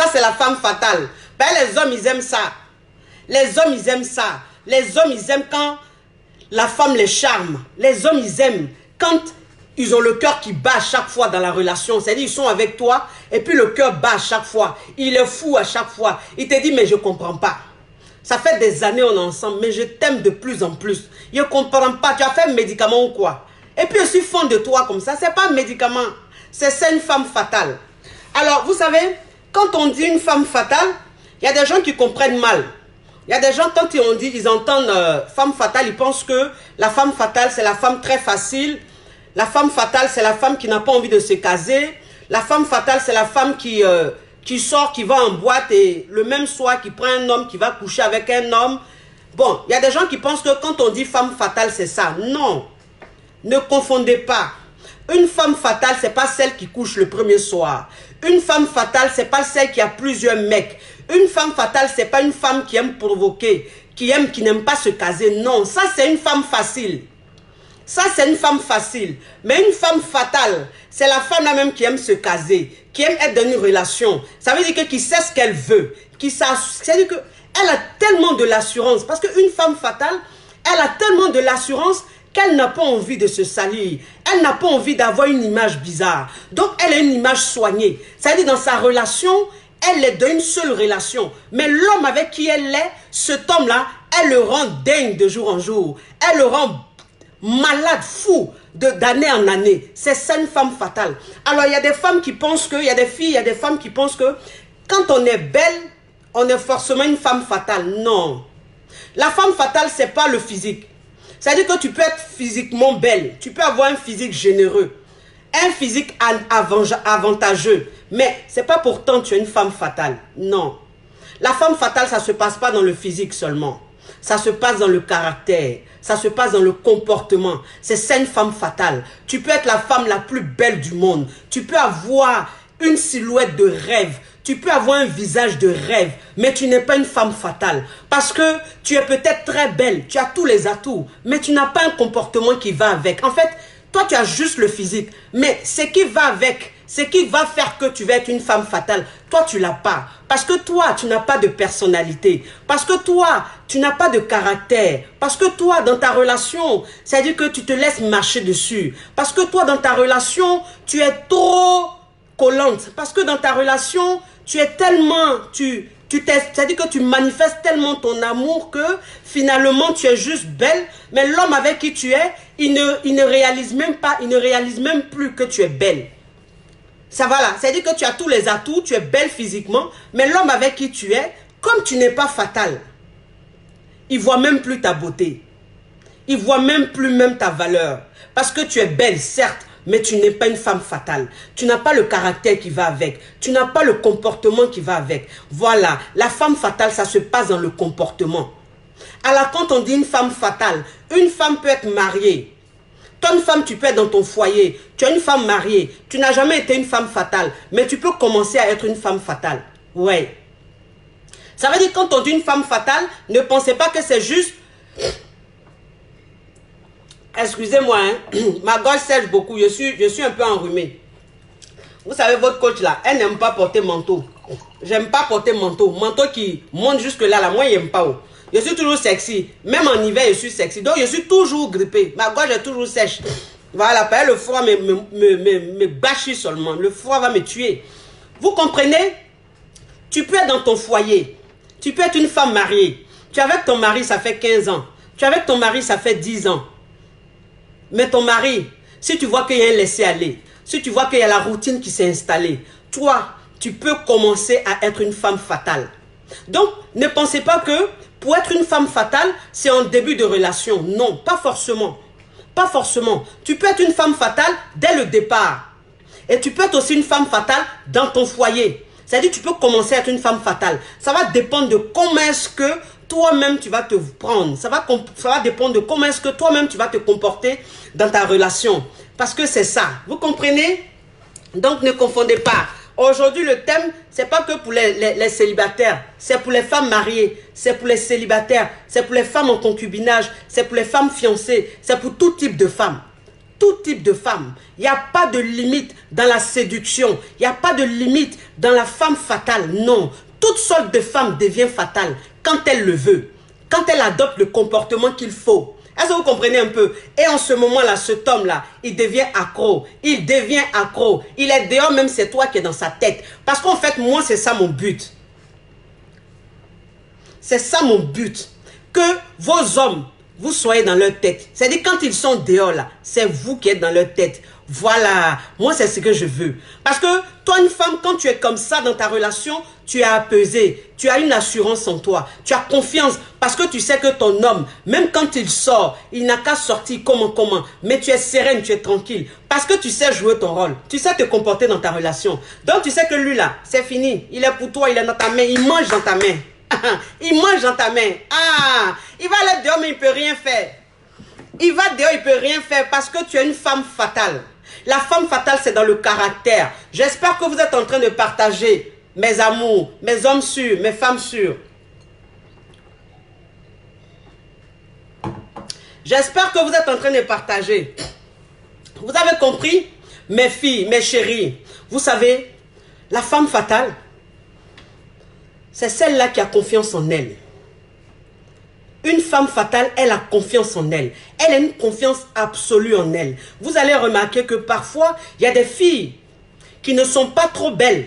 Ça, c'est la femme fatale. Ben, les hommes, ils aiment ça. Les hommes, ils aiment ça. Les hommes, ils aiment quand la femme les charme. Les hommes, ils aiment quand ils ont le cœur qui bat à chaque fois dans la relation. C'est-à-dire, ils sont avec toi et puis le cœur bat à chaque fois. Il est fou à chaque fois. Il te dit, mais je ne comprends pas. Ça fait des années on est ensemble, mais je t'aime de plus en plus. Je ne comprends pas. Tu as fait un médicament ou quoi? Et puis je suis fan de toi comme ça. Ce n'est pas un médicament. C'est une femme fatale. Alors, vous savez, quand on dit une femme fatale, il y a des gens qui comprennent mal. Il y a des gens, quand ils entendent femme fatale, ils pensent que la femme fatale, c'est la femme très facile. La femme fatale, c'est la femme qui n'a pas envie de se caser. La femme fatale, c'est la femme qui sort, qui va en boîte et le même soir, qui prend un homme, qui va coucher avec un homme. Bon, il y a des gens qui pensent que quand on dit femme fatale, c'est ça. Non, ne confondez pas. Une femme fatale, c'est pas celle qui couche le premier soir. Une femme fatale, c'est pas celle qui a plusieurs mecs. Une femme fatale, c'est pas une femme qui aime provoquer, qui n'aime pas se caser. Non, ça c'est une femme facile. Ça c'est une femme facile. Mais une femme fatale, c'est la femme là même qui aime se caser, qui aime être dans une relation. Ça veut dire que qui sait ce qu'elle veut, c'est-à-dire que elle a tellement de l'assurance. Parce qu'une femme fatale, elle a tellement de l'assurance qu'elle n'a pas envie de se salir. Elle n'a pas envie d'avoir une image bizarre. Donc, elle a une image soignée. C'est-à-dire, dans sa relation, elle est dans une seule relation. Mais l'homme avec qui elle est, cet homme-là, elle le rend dingue de jour en jour. Elle le rend malade, fou, d'année en année. C'est ça une femme fatale. Alors, il y a des femmes qui pensent que, il y a des filles, il y a des femmes qui pensent que, quand on est belle, on est forcément une femme fatale. Non. La femme fatale, c'est pas le physique. C'est-à-dire que tu peux être physiquement belle, tu peux avoir un physique généreux, un physique avantageux, mais ce n'est pas pourtant tu es une femme fatale. Non. La femme fatale, ça ne se passe pas dans le physique seulement. Ça se passe dans le caractère, ça se passe dans le comportement. C'est ça une femme fatale. Tu peux être la femme la plus belle du monde. Tu peux avoir une silhouette de rêve. Tu peux avoir un visage de rêve, mais tu n'es pas une femme fatale. Parce que tu es peut-être très belle, tu as tous les atouts, mais tu n'as pas un comportement qui va avec. En fait, toi, tu as juste le physique, mais ce qui va avec, ce qui va faire que tu vas être une femme fatale, toi, tu ne l'as pas. Parce que toi, tu n'as pas de personnalité. Parce que toi, tu n'as pas de caractère. Parce que toi, dans ta relation, c'est-à-dire que tu te laisses marcher dessus. Parce que toi, dans ta relation, tu es trop collante. Parce que dans ta relation, tu es tellement, c'est-à-dire que tu manifestes tellement ton amour que finalement tu es juste belle, mais l'homme avec qui tu es, il ne réalise même pas, il ne réalise même plus que tu es belle. Ça va là, c'est-à-dire que tu as tous les atouts, tu es belle physiquement, mais l'homme avec qui tu es, comme tu n'es pas fatale, il voit même plus ta beauté. Il voit même plus même ta valeur. Parce que tu es belle, certes, mais tu n'es pas une femme fatale. Tu n'as pas le caractère qui va avec. Tu n'as pas le comportement qui va avec. Voilà, la femme fatale, ça se passe dans le comportement. Alors quand on dit une femme fatale, une femme peut être mariée. Toi, une femme, tu peux être dans ton foyer. Tu es une femme mariée. Tu n'as jamais été une femme fatale. Mais tu peux commencer à être une femme fatale. Ouais. Ça veut dire que quand on dit une femme fatale, ne pensez pas que c'est juste... Excusez-moi, hein? Ma gorge sèche beaucoup, je suis un peu enrhumé. Vous savez, votre coach là, elle n'aime pas porter manteau. J'aime pas porter manteau. Manteau qui monte jusque là, moi, il n'aime pas. Oh. Je suis toujours sexy. Même en hiver, je suis sexy. Donc, je suis toujours grippé. Ma gorge est toujours sèche. Voilà, le froid me bâchit seulement. Le froid va me tuer. Vous comprenez? Tu peux être dans ton foyer. Tu peux être une femme mariée. Tu es avec ton mari, ça fait 15 ans. Tu es avec ton mari, ça fait 10 ans. Mais ton mari, si tu vois qu'il y a un laisser-aller, si tu vois qu'il y a la routine qui s'est installée, toi, tu peux commencer à être une femme fatale. Donc, ne pensez pas que pour être une femme fatale, c'est en début de relation. Non, pas forcément. Pas forcément. Tu peux être une femme fatale dès le départ. Et tu peux être aussi une femme fatale dans ton foyer. C'est-à-dire que tu peux commencer à être une femme fatale. Ça va dépendre de comment est-ce que toi-même tu vas te prendre. Ça va dépendre de comment est-ce que toi-même tu vas te comporter dans ta relation. Parce que c'est ça. Vous comprenez? Donc ne confondez pas. Aujourd'hui le thème, c'est pas que pour les célibataires. C'est pour les femmes mariées. C'est pour les célibataires. C'est pour les femmes en concubinage. C'est pour les femmes fiancées. C'est pour tout type de femmes. tout type de femme. Il n'y a pas de limite dans la séduction. Il n'y a pas de limite dans la femme fatale. Non. Toute sorte de femme devient fatale quand elle le veut. Quand elle adopte le comportement qu'il faut. Est-ce que vous comprenez un peu? Et en ce moment-là, cet homme-là, il devient accro. Il devient accro. Il est dehors, même c'est toi qui es dans sa tête. Parce qu'en fait, moi, c'est ça mon but. C'est ça mon but. Que vos hommes, vous soyez dans leur tête. C'est-à-dire quand ils sont dehors là, c'est vous qui êtes dans leur tête. Voilà, moi c'est ce que je veux. Parce que toi une femme, quand tu es comme ça dans ta relation, tu es apaisé, tu as une assurance en toi, tu as confiance parce que tu sais que ton homme, même quand il sort, il n'a qu'à sortir comment, mais tu es sereine, tu es tranquille. Parce que tu sais jouer ton rôle, tu sais te comporter dans ta relation. Donc tu sais que lui là, c'est fini, il est pour toi, il est dans ta main, il mange dans ta main. Il mange dans ta main. Ah, il va aller dehors mais il ne peut rien faire. Il va dehors, il ne peut rien faire parce que tu es une femme fatale. La femme fatale, c'est dans le caractère. J'espère que vous êtes en train de partager mes amours, mes hommes sûrs, mes femmes sûres. J'espère que vous êtes en train de partager. Vous avez compris? Mes filles, mes chéries. Vous savez, la femme fatale, c'est celle-là qui a confiance en elle. Une femme fatale, elle a confiance en elle. Elle a une confiance absolue en elle. Vous allez remarquer que parfois, il y a des filles qui ne sont pas trop belles,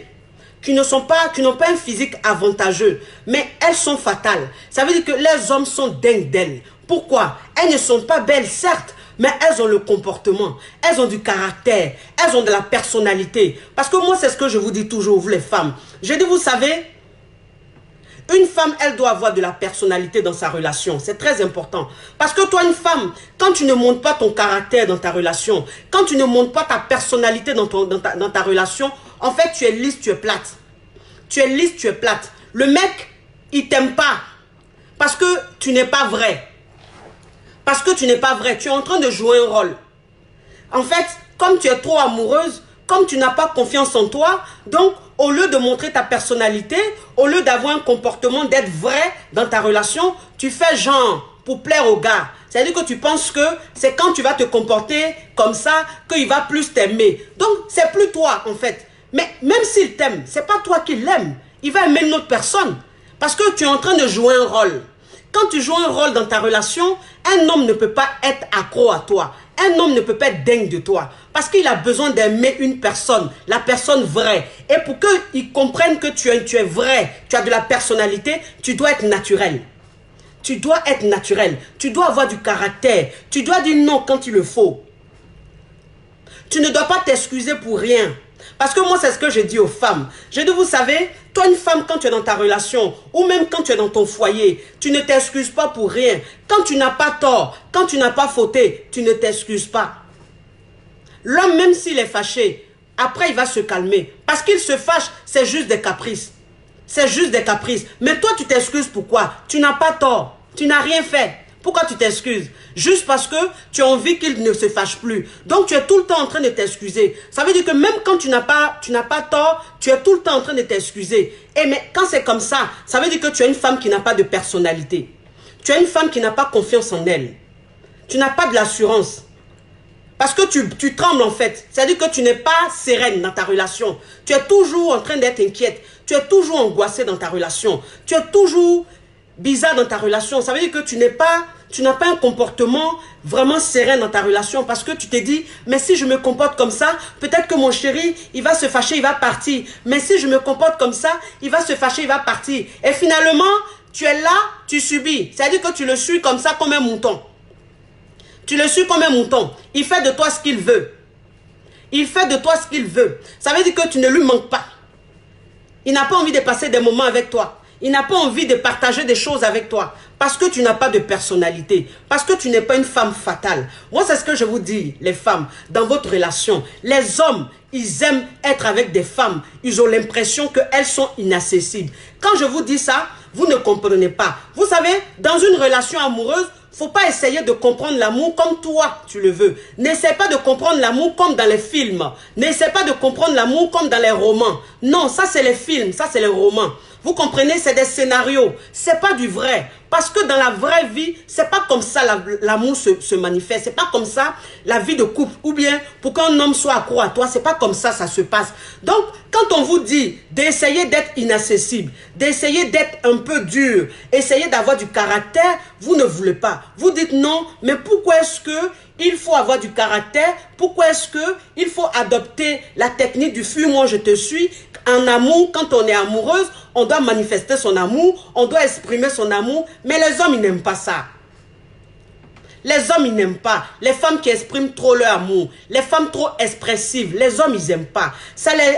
qui n'ont pas un physique avantageux, mais elles sont fatales. Ça veut dire que les hommes sont dingues d'elles. Pourquoi? Elles ne sont pas belles, certes, mais elles ont le comportement, elles ont du caractère, elles ont de la personnalité. Parce que moi, c'est ce que je vous dis toujours, vous les femmes. Je dis, vous savez, une femme, elle doit avoir de la personnalité dans sa relation. C'est très important. Parce que toi, une femme, quand tu ne montres pas ton caractère dans ta relation, quand tu ne montres pas ta personnalité dans ta relation, en fait, tu es lisse, tu es plate. Tu es lisse, tu es plate. Le mec, il t'aime pas. Parce que tu n'es pas vrai. Parce que tu n'es pas vrai. Tu es en train de jouer un rôle. En fait, comme tu es trop amoureuse, comme tu n'as pas confiance en toi, donc au lieu de montrer ta personnalité, au lieu d'avoir un comportement d'être vrai dans ta relation, tu fais genre pour plaire au gars. C'est-à-dire que tu penses que c'est quand tu vas te comporter comme ça qu'il va plus t'aimer. Donc, c'est plus toi en fait. Mais même s'il t'aime, c'est pas toi qui l'aime. Il va aimer une autre personne. Parce que tu es en train de jouer un rôle. Quand tu joues un rôle dans ta relation, un homme ne peut pas être accro à toi. Un homme ne peut pas être dingue de toi. Parce qu'il a besoin d'aimer une personne, la personne vraie. Et pour qu'il comprenne que tu es vrai, tu as de la personnalité, tu dois être naturel. Tu dois être naturel. Tu dois avoir du caractère. Tu dois dire non quand il le faut. Tu ne dois pas t'excuser pour rien. Parce que moi, c'est ce que je dis aux femmes. Je dis, vous savez, toi, une femme, quand tu es dans ta relation, ou même quand tu es dans ton foyer, tu ne t'excuses pas pour rien. Quand tu n'as pas tort, quand tu n'as pas fauté, tu ne t'excuses pas. L'homme, même s'il est fâché, après, il va se calmer. Parce qu'il se fâche, c'est juste des caprices. C'est juste des caprices. Mais toi, tu t'excuses pourquoi? Tu n'as pas tort. Tu n'as rien fait. Pourquoi tu t'excuses? Juste parce que tu as envie qu'il ne se fâche plus. Donc, tu es tout le temps en train de t'excuser. Ça veut dire que même quand tu n'as pas tort, tu es tout le temps en train de t'excuser. Et mais quand c'est comme ça, ça veut dire que tu es une femme qui n'a pas de personnalité. Tu es une femme qui n'a pas confiance en elle. Tu n'as pas de l'assurance. Parce que tu trembles en fait. C'est-à-dire que tu n'es pas sereine dans ta relation. Tu es toujours en train d'être inquiète. Tu es toujours angoissée dans ta relation. Tu es toujours bizarre dans ta relation. Ça veut dire que tu n'as pas un comportement vraiment serein dans ta relation parce que tu te dis, mais si je me comporte comme ça, peut-être que mon chéri, il va se fâcher, il va partir. Mais si je me comporte comme ça, il va se fâcher, il va partir. Et finalement, tu es là, tu subis. C'est-à-dire que tu le suis comme ça, comme un mouton. Tu le suis comme un mouton. Il fait de toi ce qu'il veut. Il fait de toi ce qu'il veut. Ça veut dire que tu ne lui manques pas. Il n'a pas envie de passer des moments avec toi. Il n'a pas envie de partager des choses avec toi. Parce que tu n'as pas de personnalité. Parce que tu n'es pas une femme fatale. Moi, c'est ce que je vous dis, les femmes, dans votre relation. Les hommes, ils aiment être avec des femmes. Ils ont l'impression qu'elles sont inaccessibles. Quand je vous dis ça, vous ne comprenez pas. Vous savez, dans une relation amoureuse, faut pas essayer de comprendre l'amour comme toi, tu le veux. N'essaie pas de comprendre l'amour comme dans les films. N'essaie pas de comprendre l'amour comme dans les romans. Non, ça c'est les films, ça c'est les romans. Vous comprenez, c'est des scénarios. C'est pas du vrai. Parce que dans la vraie vie, c'est pas comme ça l'amour se manifeste. C'est pas comme ça la vie de couple. Ou bien, pour qu'un homme soit accro à toi, c'est pas comme ça se passe. Donc, quand on vous dit d'essayer d'être inaccessible, d'essayer d'être un peu dur, essayer d'avoir du caractère, vous ne voulez pas. Vous dites non, mais pourquoi est-ce que il faut avoir du caractère? Pourquoi est-ce que il faut adopter la technique du fuis-moi, je te suis? En amour, quand on est amoureuse, on doit manifester son amour, on doit exprimer son amour, mais les hommes, ils n'aiment pas ça. Les hommes, ils n'aiment pas. Les femmes qui expriment trop leur amour, les femmes trop expressives, les hommes, ils n'aiment pas.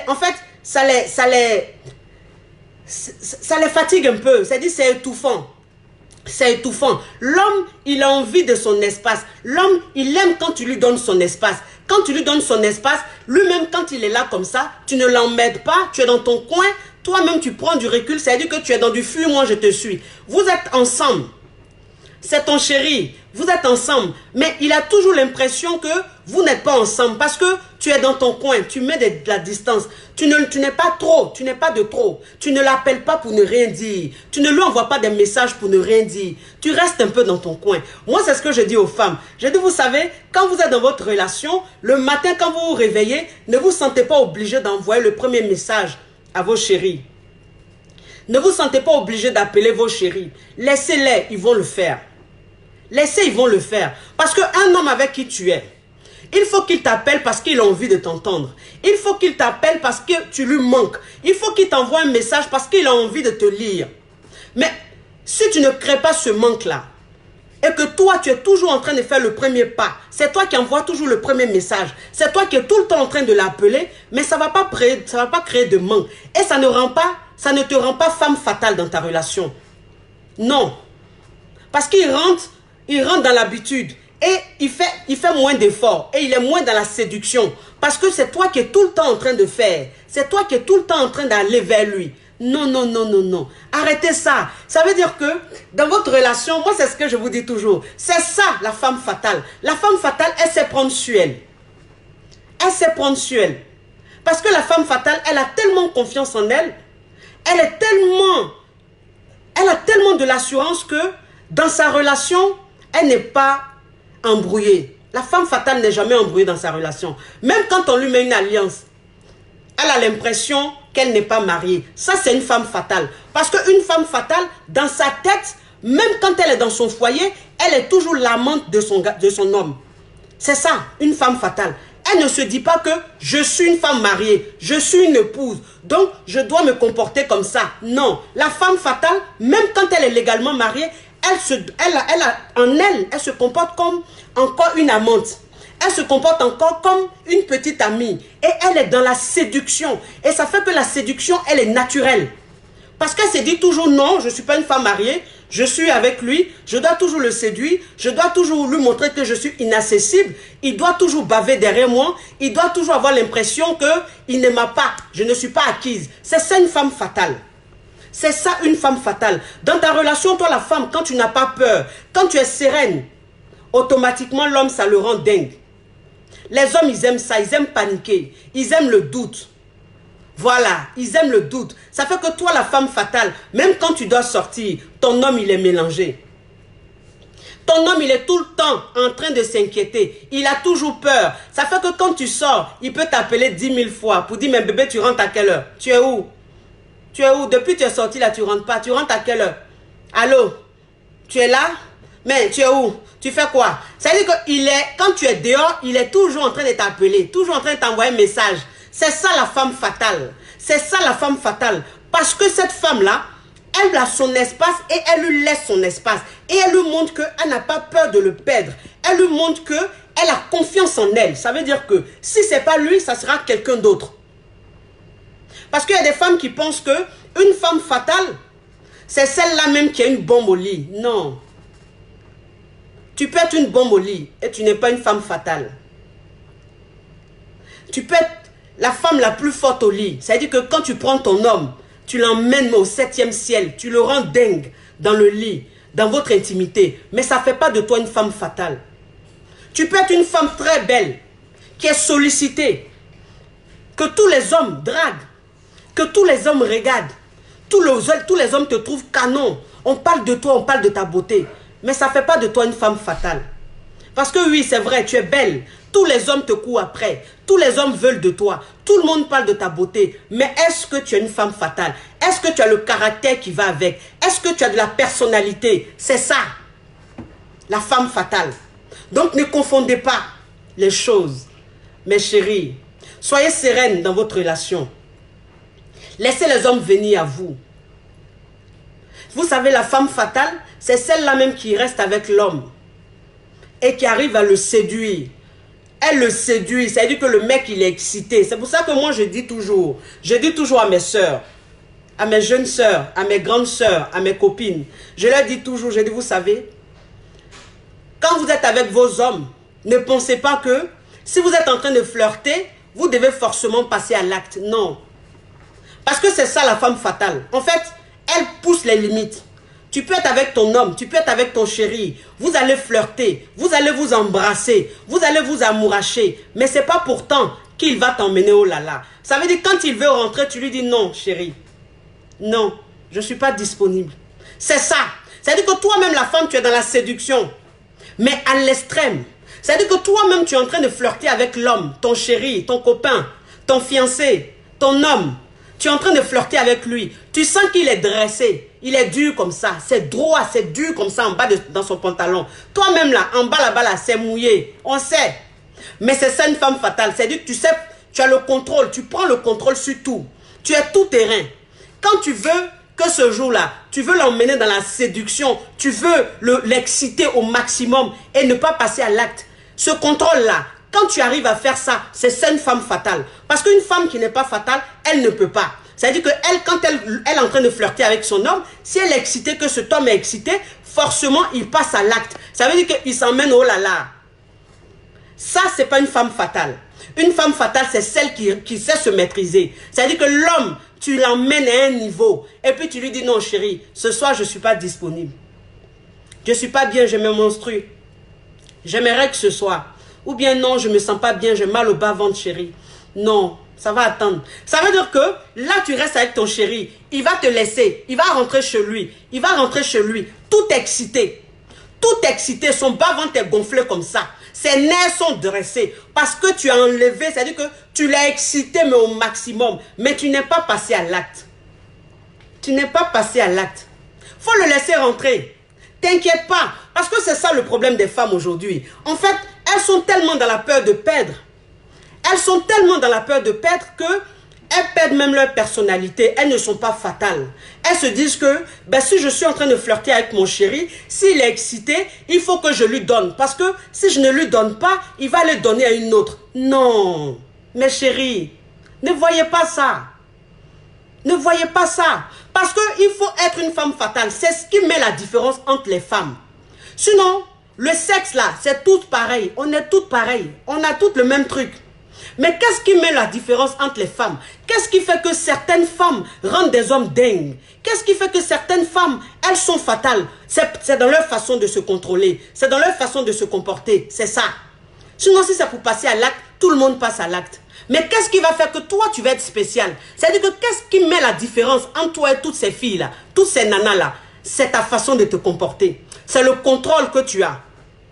En fait, ça les fatigue un peu. C'est-à-dire, c'est étouffant. C'est étouffant. L'homme, il a envie de son espace. L'homme, il aime quand tu lui donnes son espace. Quand tu lui donnes son espace, lui-même, quand il est là comme ça, tu ne l'emmèdes pas, tu es dans ton coin, toi-même, tu prends du recul, c'est-à-dire que tu es dans du fuis, moi, je te suis. Vous êtes ensemble. C'est ton chéri. Vous êtes ensemble. Mais il a toujours l'impression que vous n'êtes pas ensemble parce que tu es dans ton coin. Tu mets de la distance. Tu n'es pas trop. Tu n'es pas de trop. Tu ne l'appelles pas pour ne rien dire. Tu ne lui envoies pas des messages pour ne rien dire. Tu restes un peu dans ton coin. Moi, c'est ce que je dis aux femmes. Je dis, vous savez, quand vous êtes dans votre relation, le matin, quand vous vous réveillez, ne vous sentez pas obligé d'envoyer le premier message à vos chéris. Ne vous sentez pas obligé d'appeler vos chéris. Laissez-les, ils vont le faire. Laissez, ils vont le faire. Parce qu'un homme avec qui tu es, il faut qu'il t'appelle parce qu'il a envie de t'entendre. Il faut qu'il t'appelle parce que tu lui manques. Il faut qu'il t'envoie un message parce qu'il a envie de te lire. Mais si tu ne crées pas ce manque-là, et que toi, tu es toujours en train de faire le premier pas, c'est toi qui envoies toujours le premier message, c'est toi qui es tout le temps en train de l'appeler, mais ça ne va pas créer de manque. Et ça ne te rend pas femme fatale dans ta relation. Non. Parce qu'il rentre dans l'habitude et il fait moins d'efforts et il est moins dans la séduction. Parce que c'est toi qui es tout le temps en train de faire. C'est toi qui es tout le temps en train d'aller vers lui. Non, non, non, non, non. Arrêtez ça. Ça veut dire que dans votre relation, moi c'est ce que je vous dis toujours. C'est ça la femme fatale. La femme fatale, elle sait prendre sur elle. Elle sait prendre sur elle. Parce que la femme fatale, elle a tellement confiance en elle. Elle a tellement de l'assurance que dans sa relation, elle n'est pas embrouillée. La femme fatale n'est jamais embrouillée dans sa relation. Même quand on lui met une alliance, elle a l'impression qu'elle n'est pas mariée. Ça, c'est une femme fatale. Parce qu'une femme fatale, dans sa tête, même quand elle est dans son foyer, elle est toujours l'amante de son homme. C'est ça, une femme fatale. Elle ne se dit pas que je suis une femme mariée, je suis une épouse, donc je dois me comporter comme ça. Non, la femme fatale, même quand elle est légalement mariée, elle se comporte comme encore une amante. Elle se comporte encore comme une petite amie. Et elle est dans la séduction. Et ça fait que la séduction, elle est naturelle. Parce qu'elle se dit toujours non, je ne suis pas une femme mariée, je suis avec lui, je dois toujours le séduire, je dois toujours lui montrer que je suis inaccessible, il doit toujours baver derrière moi, il doit toujours avoir l'impression qu'il ne m'a pas, je ne suis pas acquise. C'est ça une femme fatale. C'est ça une femme fatale. Dans ta relation, toi la femme, quand tu n'as pas peur, quand tu es sereine, automatiquement l'homme ça le rend dingue. Les hommes ils aiment ça, ils aiment paniquer, ils aiment le doute. Voilà, ils aiment le doute. Ça fait que toi, la femme fatale, même quand tu dois sortir, ton homme, il est mélangé. Ton homme, il est tout le temps en train de s'inquiéter. Il a toujours peur. Ça fait que quand tu sors, il peut t'appeler 10 000 fois pour dire, mais bébé, tu rentres à quelle heure? Tu es où? Tu es où? Depuis que tu es sorti là, tu rentres pas. Tu rentres à quelle heure? Allô? Tu es là? Mais tu es où? Tu fais quoi? Ça veut dire que quand tu es dehors, il est toujours en train de t'appeler, toujours en train de t'envoyer un message. C'est ça la femme fatale. C'est ça la femme fatale. Parce que cette femme-là, elle a son espace et elle lui laisse son espace. Et elle lui montre qu'elle n'a pas peur de le perdre. Elle lui montre qu'elle a confiance en elle. Ça veut dire que si ce n'est pas lui, ça sera quelqu'un d'autre. Parce qu'il y a des femmes qui pensent qu'une femme fatale, c'est celle-là même qui a une bombe au lit. Non. Tu peux être une bombe au lit et tu n'es pas une femme fatale. Tu peux être la femme la plus forte au lit. C'est-à-dire que quand tu prends ton homme, tu l'emmènes au 7e ciel, tu le rends dingue dans le lit, dans votre intimité. Mais ça ne fait pas de toi une femme fatale. Tu peux être une femme très belle, qui est sollicitée, que tous les hommes draguent, que tous les hommes regardent. tous les hommes te trouvent canon. On parle de toi, on parle de ta beauté. Mais ça ne fait pas de toi une femme fatale. Parce que oui, c'est vrai, tu es belle. Tous les hommes te courent après. Tous les hommes veulent de toi. Tout le monde parle de ta beauté. Mais est-ce que tu es une femme fatale? Est-ce que tu as le caractère qui va avec? Est-ce que tu as de la personnalité? C'est ça, la femme fatale. Donc ne confondez pas les choses. Mes chéris, soyez sereines dans votre relation. Laissez les hommes venir à vous. Vous savez, la femme fatale, c'est celle-là même qui reste avec l'homme et qui arrive à le séduire. Elle le séduit, c'est-à-dire que le mec, il est excité. C'est pour ça que moi, je dis toujours à mes sœurs, à mes jeunes sœurs, à mes grandes sœurs, à mes copines, je leur dis toujours, je dis, vous savez, quand vous êtes avec vos hommes, ne pensez pas que si vous êtes en train de flirter, vous devez forcément passer à l'acte. Non. Parce que c'est ça la femme fatale. En fait, elle pousse les limites. Tu peux être avec ton homme, tu peux être avec ton chéri. Vous allez flirter, vous allez vous embrasser, vous allez vous amouracher. Mais ce n'est pas pourtant qu'il va t'emmener au lala. Ça veut dire quand il veut rentrer, tu lui dis non, chéri. Non, je ne suis pas disponible. C'est ça. C'est-à-dire que toi-même, la femme, tu es dans la séduction. Mais à l'extrême. C'est-à-dire que toi-même, tu es en train de flirter avec l'homme, ton chéri, ton copain, ton fiancé, ton homme. Tu es en train de flirter avec lui. Tu sens qu'il est dressé. Il est dur comme ça. C'est droit, c'est dur comme ça en bas dans son pantalon. Toi-même là, en bas là-bas là, c'est mouillé. On sait. Mais c'est ça une femme fatale. C'est-à-dire que tu sais, tu as le contrôle. Tu prends le contrôle sur tout. Tu es tout terrain. Quand tu veux que ce jour-là, tu veux l'emmener dans la séduction, tu veux l'exciter au maximum et ne pas passer à l'acte. Ce contrôle-là, quand tu arrives à faire ça, c'est ça une femme fatale. Parce qu'une femme qui n'est pas fatale, elle ne peut pas. C'est-à-dire qu'elle, quand elle est en train de flirter avec son homme, si elle est excitée, que cet homme est excité, forcément, il passe à l'acte. Ça veut dire qu'il s'emmène oh là là. Ça, c'est pas une femme fatale. Une femme fatale, c'est celle qui sait se maîtriser. C'est-à-dire que l'homme, tu l'emmènes à un niveau. Et puis tu lui dis, non chérie, ce soir, je ne suis pas disponible. Je ne suis pas bien, je me menstrue. J'aimerais que ce soit. Ou bien non, je ne me sens pas bien, j'ai mal au bas-ventre, chérie. Non, ça va attendre. Ça veut dire que là, tu restes avec ton chéri. Il va te laisser. Il va rentrer chez lui. Il va rentrer chez lui. Tout excité. Tout excité. Son bas-ventre est gonflé comme ça. Ses nerfs sont dressés. Parce que tu as enlevé. C'est-à-dire que tu l'as excité, mais au maximum. Mais tu n'es pas passé à l'acte. Tu n'es pas passé à l'acte. Il faut le laisser rentrer. T'inquiète pas. Parce que c'est ça le problème des femmes aujourd'hui. En fait, elles sont tellement dans la peur de perdre. Elles sont tellement dans la peur de perdre qu'elles perdent même leur personnalité. Elles ne sont pas fatales. Elles se disent que ben, si je suis en train de flirter avec mon chéri, s'il est excité, il faut que je lui donne. Parce que si je ne lui donne pas, il va le donner à une autre. Non, mes chéris, ne voyez pas ça. Ne voyez pas ça. Parce qu'il faut être une femme fatale. C'est ce qui met la différence entre les femmes. Sinon, le sexe là, c'est tout pareil. On est toutes pareilles. On a toutes le même truc. Mais qu'est-ce qui met la différence entre les femmes? Qu'est-ce qui fait que certaines femmes rendent des hommes dingues? Qu'est-ce qui fait que certaines femmes, elles sont fatales? C'est dans leur façon de se contrôler. C'est dans leur façon de se comporter. C'est ça. Sinon, si c'est pour passer à l'acte, tout le monde passe à l'acte. Mais qu'est-ce qui va faire que toi, tu vas être spécial? C'est-à-dire que qu'est-ce qui met la différence entre toi et toutes ces filles-là, toutes ces nanas-là? C'est ta façon de te comporter. C'est le contrôle que tu as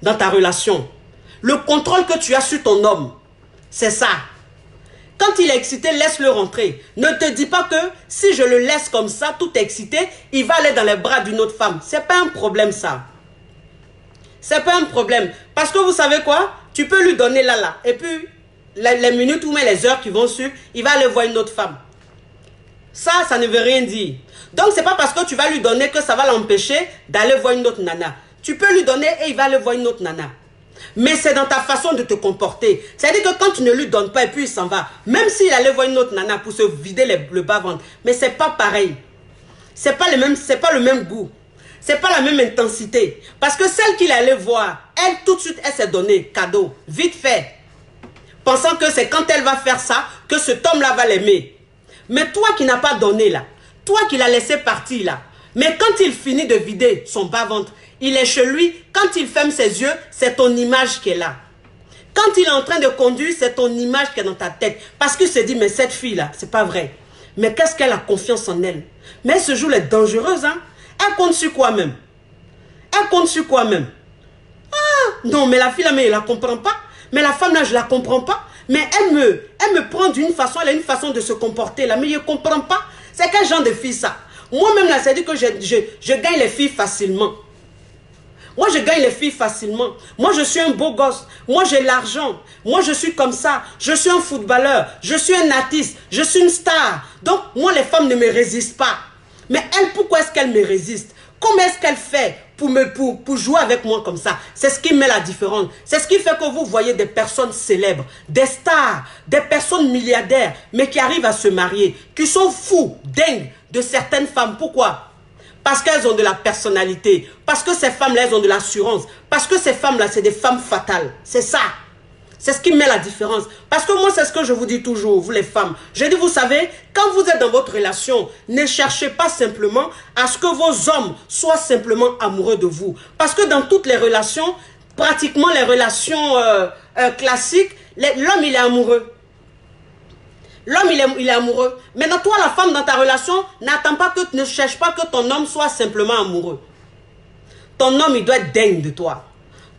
dans ta relation. Le contrôle que tu as sur ton homme. C'est ça. Quand il est excité, laisse-le rentrer. Ne te dis pas que si je le laisse comme ça, tout excité, il va aller dans les bras d'une autre femme. C'est pas un problème ça. C'est pas un problème. Parce que vous savez quoi? Tu peux lui donner là. Et puis, les minutes ou même les heures qui vont suivre, il va aller voir une autre femme. Ça ne veut rien dire. Donc, c'est pas parce que tu vas lui donner que ça va l'empêcher d'aller voir une autre nana. Tu peux lui donner et il va aller voir une autre nana. Mais c'est dans ta façon de te comporter. C'est-à-dire que quand tu ne lui donnes pas et puis il s'en va, même s'il allait voir une autre nana pour se vider le bas-ventre, mais c'est pas pareil. C'est pas le même goût. C'est pas la même intensité. Parce que celle qu'il allait voir, elle, tout de suite, elle s'est donnée cadeau. Vite fait. Pensant que c'est quand elle va faire ça que cet homme-là va l'aimer. Mais toi qui n'as pas donné là, toi qui l'as laissé partir là, mais quand il finit de vider son bas-ventre, il est chez lui, quand il ferme ses yeux, c'est ton image qui est là. Quand il est en train de conduire, c'est ton image qui est dans ta tête. Parce qu'il se dit, mais cette fille-là, c'est pas vrai. Mais qu'est-ce qu'elle a confiance en elle? Mais ce jour, elle est dangereuse. Hein? Elle compte sur quoi même? Elle compte sur quoi même? Ah, non, mais la fille là, mais je ne la comprends pas. Mais la femme là, je ne la comprends pas. Mais elle me prend d'une façon, elle a une façon de se comporter là. Mais je ne comprends pas. C'est quel genre de fille ça? Moi-même là, c'est-à-dire que je gagne les filles facilement. Moi, je gagne les filles facilement. Moi, je suis un beau gosse. Moi, j'ai l'argent. Moi, je suis comme ça. Je suis un footballeur. Je suis un artiste. Je suis une star. Donc, moi, les femmes ne me résistent pas. Mais elle, pourquoi est-ce qu'elle me résiste? Comment est-ce qu'elle fait pour jouer avec moi comme ça? C'est ce qui met la différence. C'est ce qui fait que vous voyez des personnes célèbres, des stars, des personnes milliardaires, mais qui arrivent à se marier, qui sont fous, dingues de certaines femmes. Pourquoi? Parce qu'elles ont de la personnalité. Parce que ces femmes-là, elles ont de l'assurance. Parce que ces femmes-là, c'est des femmes fatales. C'est ça. C'est ce qui met la différence. Parce que moi, c'est ce que je vous dis toujours, vous les femmes. Je dis, vous savez, quand vous êtes dans votre relation, ne cherchez pas simplement à ce que vos hommes soient simplement amoureux de vous. Parce que dans toutes les relations, pratiquement les relations classiques, l'homme, il est amoureux. L'homme, il est amoureux. Maintenant, toi, la femme, dans ta relation, ne cherche pas que ton homme soit simplement amoureux. Ton homme, il doit être dingue de toi.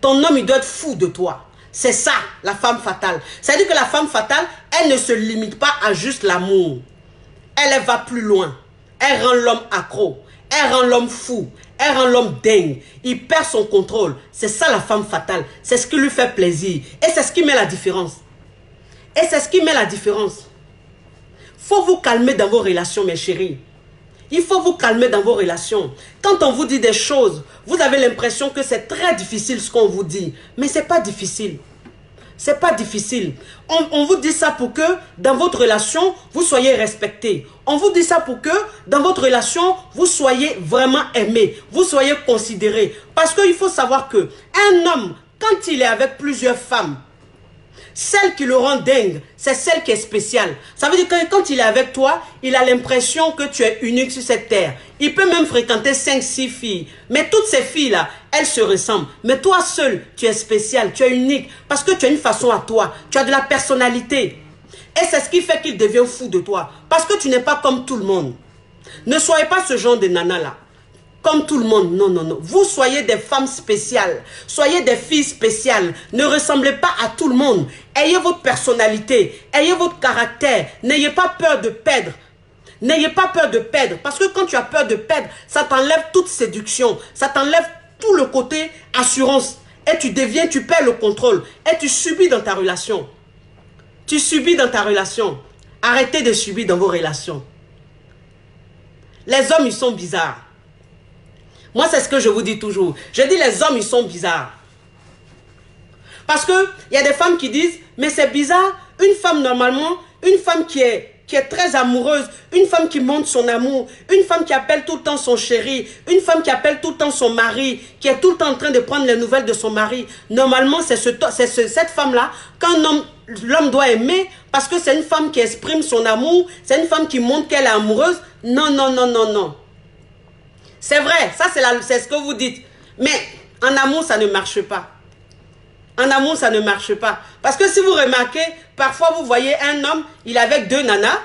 Ton homme, il doit être fou de toi. C'est ça, la femme fatale. C'est-à-dire que la femme fatale, elle ne se limite pas à juste l'amour. Elle va plus loin. Elle rend l'homme accro. Elle rend l'homme fou. Elle rend l'homme dingue. Il perd son contrôle. C'est ça, la femme fatale. C'est ce qui lui fait plaisir. Et c'est ce qui met la différence. Et c'est ce qui met la différence. Faut vous calmer dans vos relations, mes chéris. Il faut vous calmer dans vos relations. Quand on vous dit des choses, vous avez l'impression que c'est très difficile ce qu'on vous dit. Mais ce n'est pas difficile. C'est pas difficile. On vous dit ça pour que dans votre relation, vous soyez respecté. On vous dit ça pour que dans votre relation, vous soyez vraiment aimé. Vous soyez considéré. Parce qu'il faut savoir que un homme, quand il est avec plusieurs femmes, celle qui le rend dingue, c'est celle qui est spéciale. Ça veut dire que quand il est avec toi, il a l'impression que tu es unique sur cette terre. Il peut même fréquenter 5-6 filles. Mais toutes ces filles-là, elles se ressemblent. Mais toi seul, tu es spécial, tu es unique. Parce que tu as une façon à toi. Tu as de la personnalité. Et c'est ce qui fait qu'il devient fou de toi. Parce que tu n'es pas comme tout le monde. Ne soyez pas ce genre de nana-là. Comme tout le monde, non, non, non. Vous soyez des femmes spéciales. Soyez des filles spéciales. Ne ressemblez pas à tout le monde. Ayez votre personnalité. Ayez votre caractère. N'ayez pas peur de perdre. N'ayez pas peur de perdre. Parce que quand tu as peur de perdre, ça t'enlève toute séduction. Ça t'enlève tout le côté assurance. Et tu perds le contrôle. Et tu subis dans ta relation. Tu subis dans ta relation. Arrêtez de subir dans vos relations. Les hommes, ils sont bizarres. Moi, c'est ce que je vous dis toujours. Je dis les hommes, ils sont bizarres. Parce qu'il y a des femmes qui disent, mais c'est bizarre, une femme normalement, une femme qui est très amoureuse, une femme qui montre son amour, une femme qui appelle tout le temps son chéri, une femme qui appelle tout le temps son mari, qui est tout le temps en train de prendre les nouvelles de son mari. Normalement, c'est cette femme-là l'homme doit aimer parce que c'est une femme qui exprime son amour, c'est une femme qui montre qu'elle est amoureuse. Non, non, non, non, non. C'est vrai, ça c'est ce que vous dites. Mais en amour, ça ne marche pas. En amour, ça ne marche pas. Parce que si vous remarquez, parfois vous voyez un homme, il est avec 2 nanas.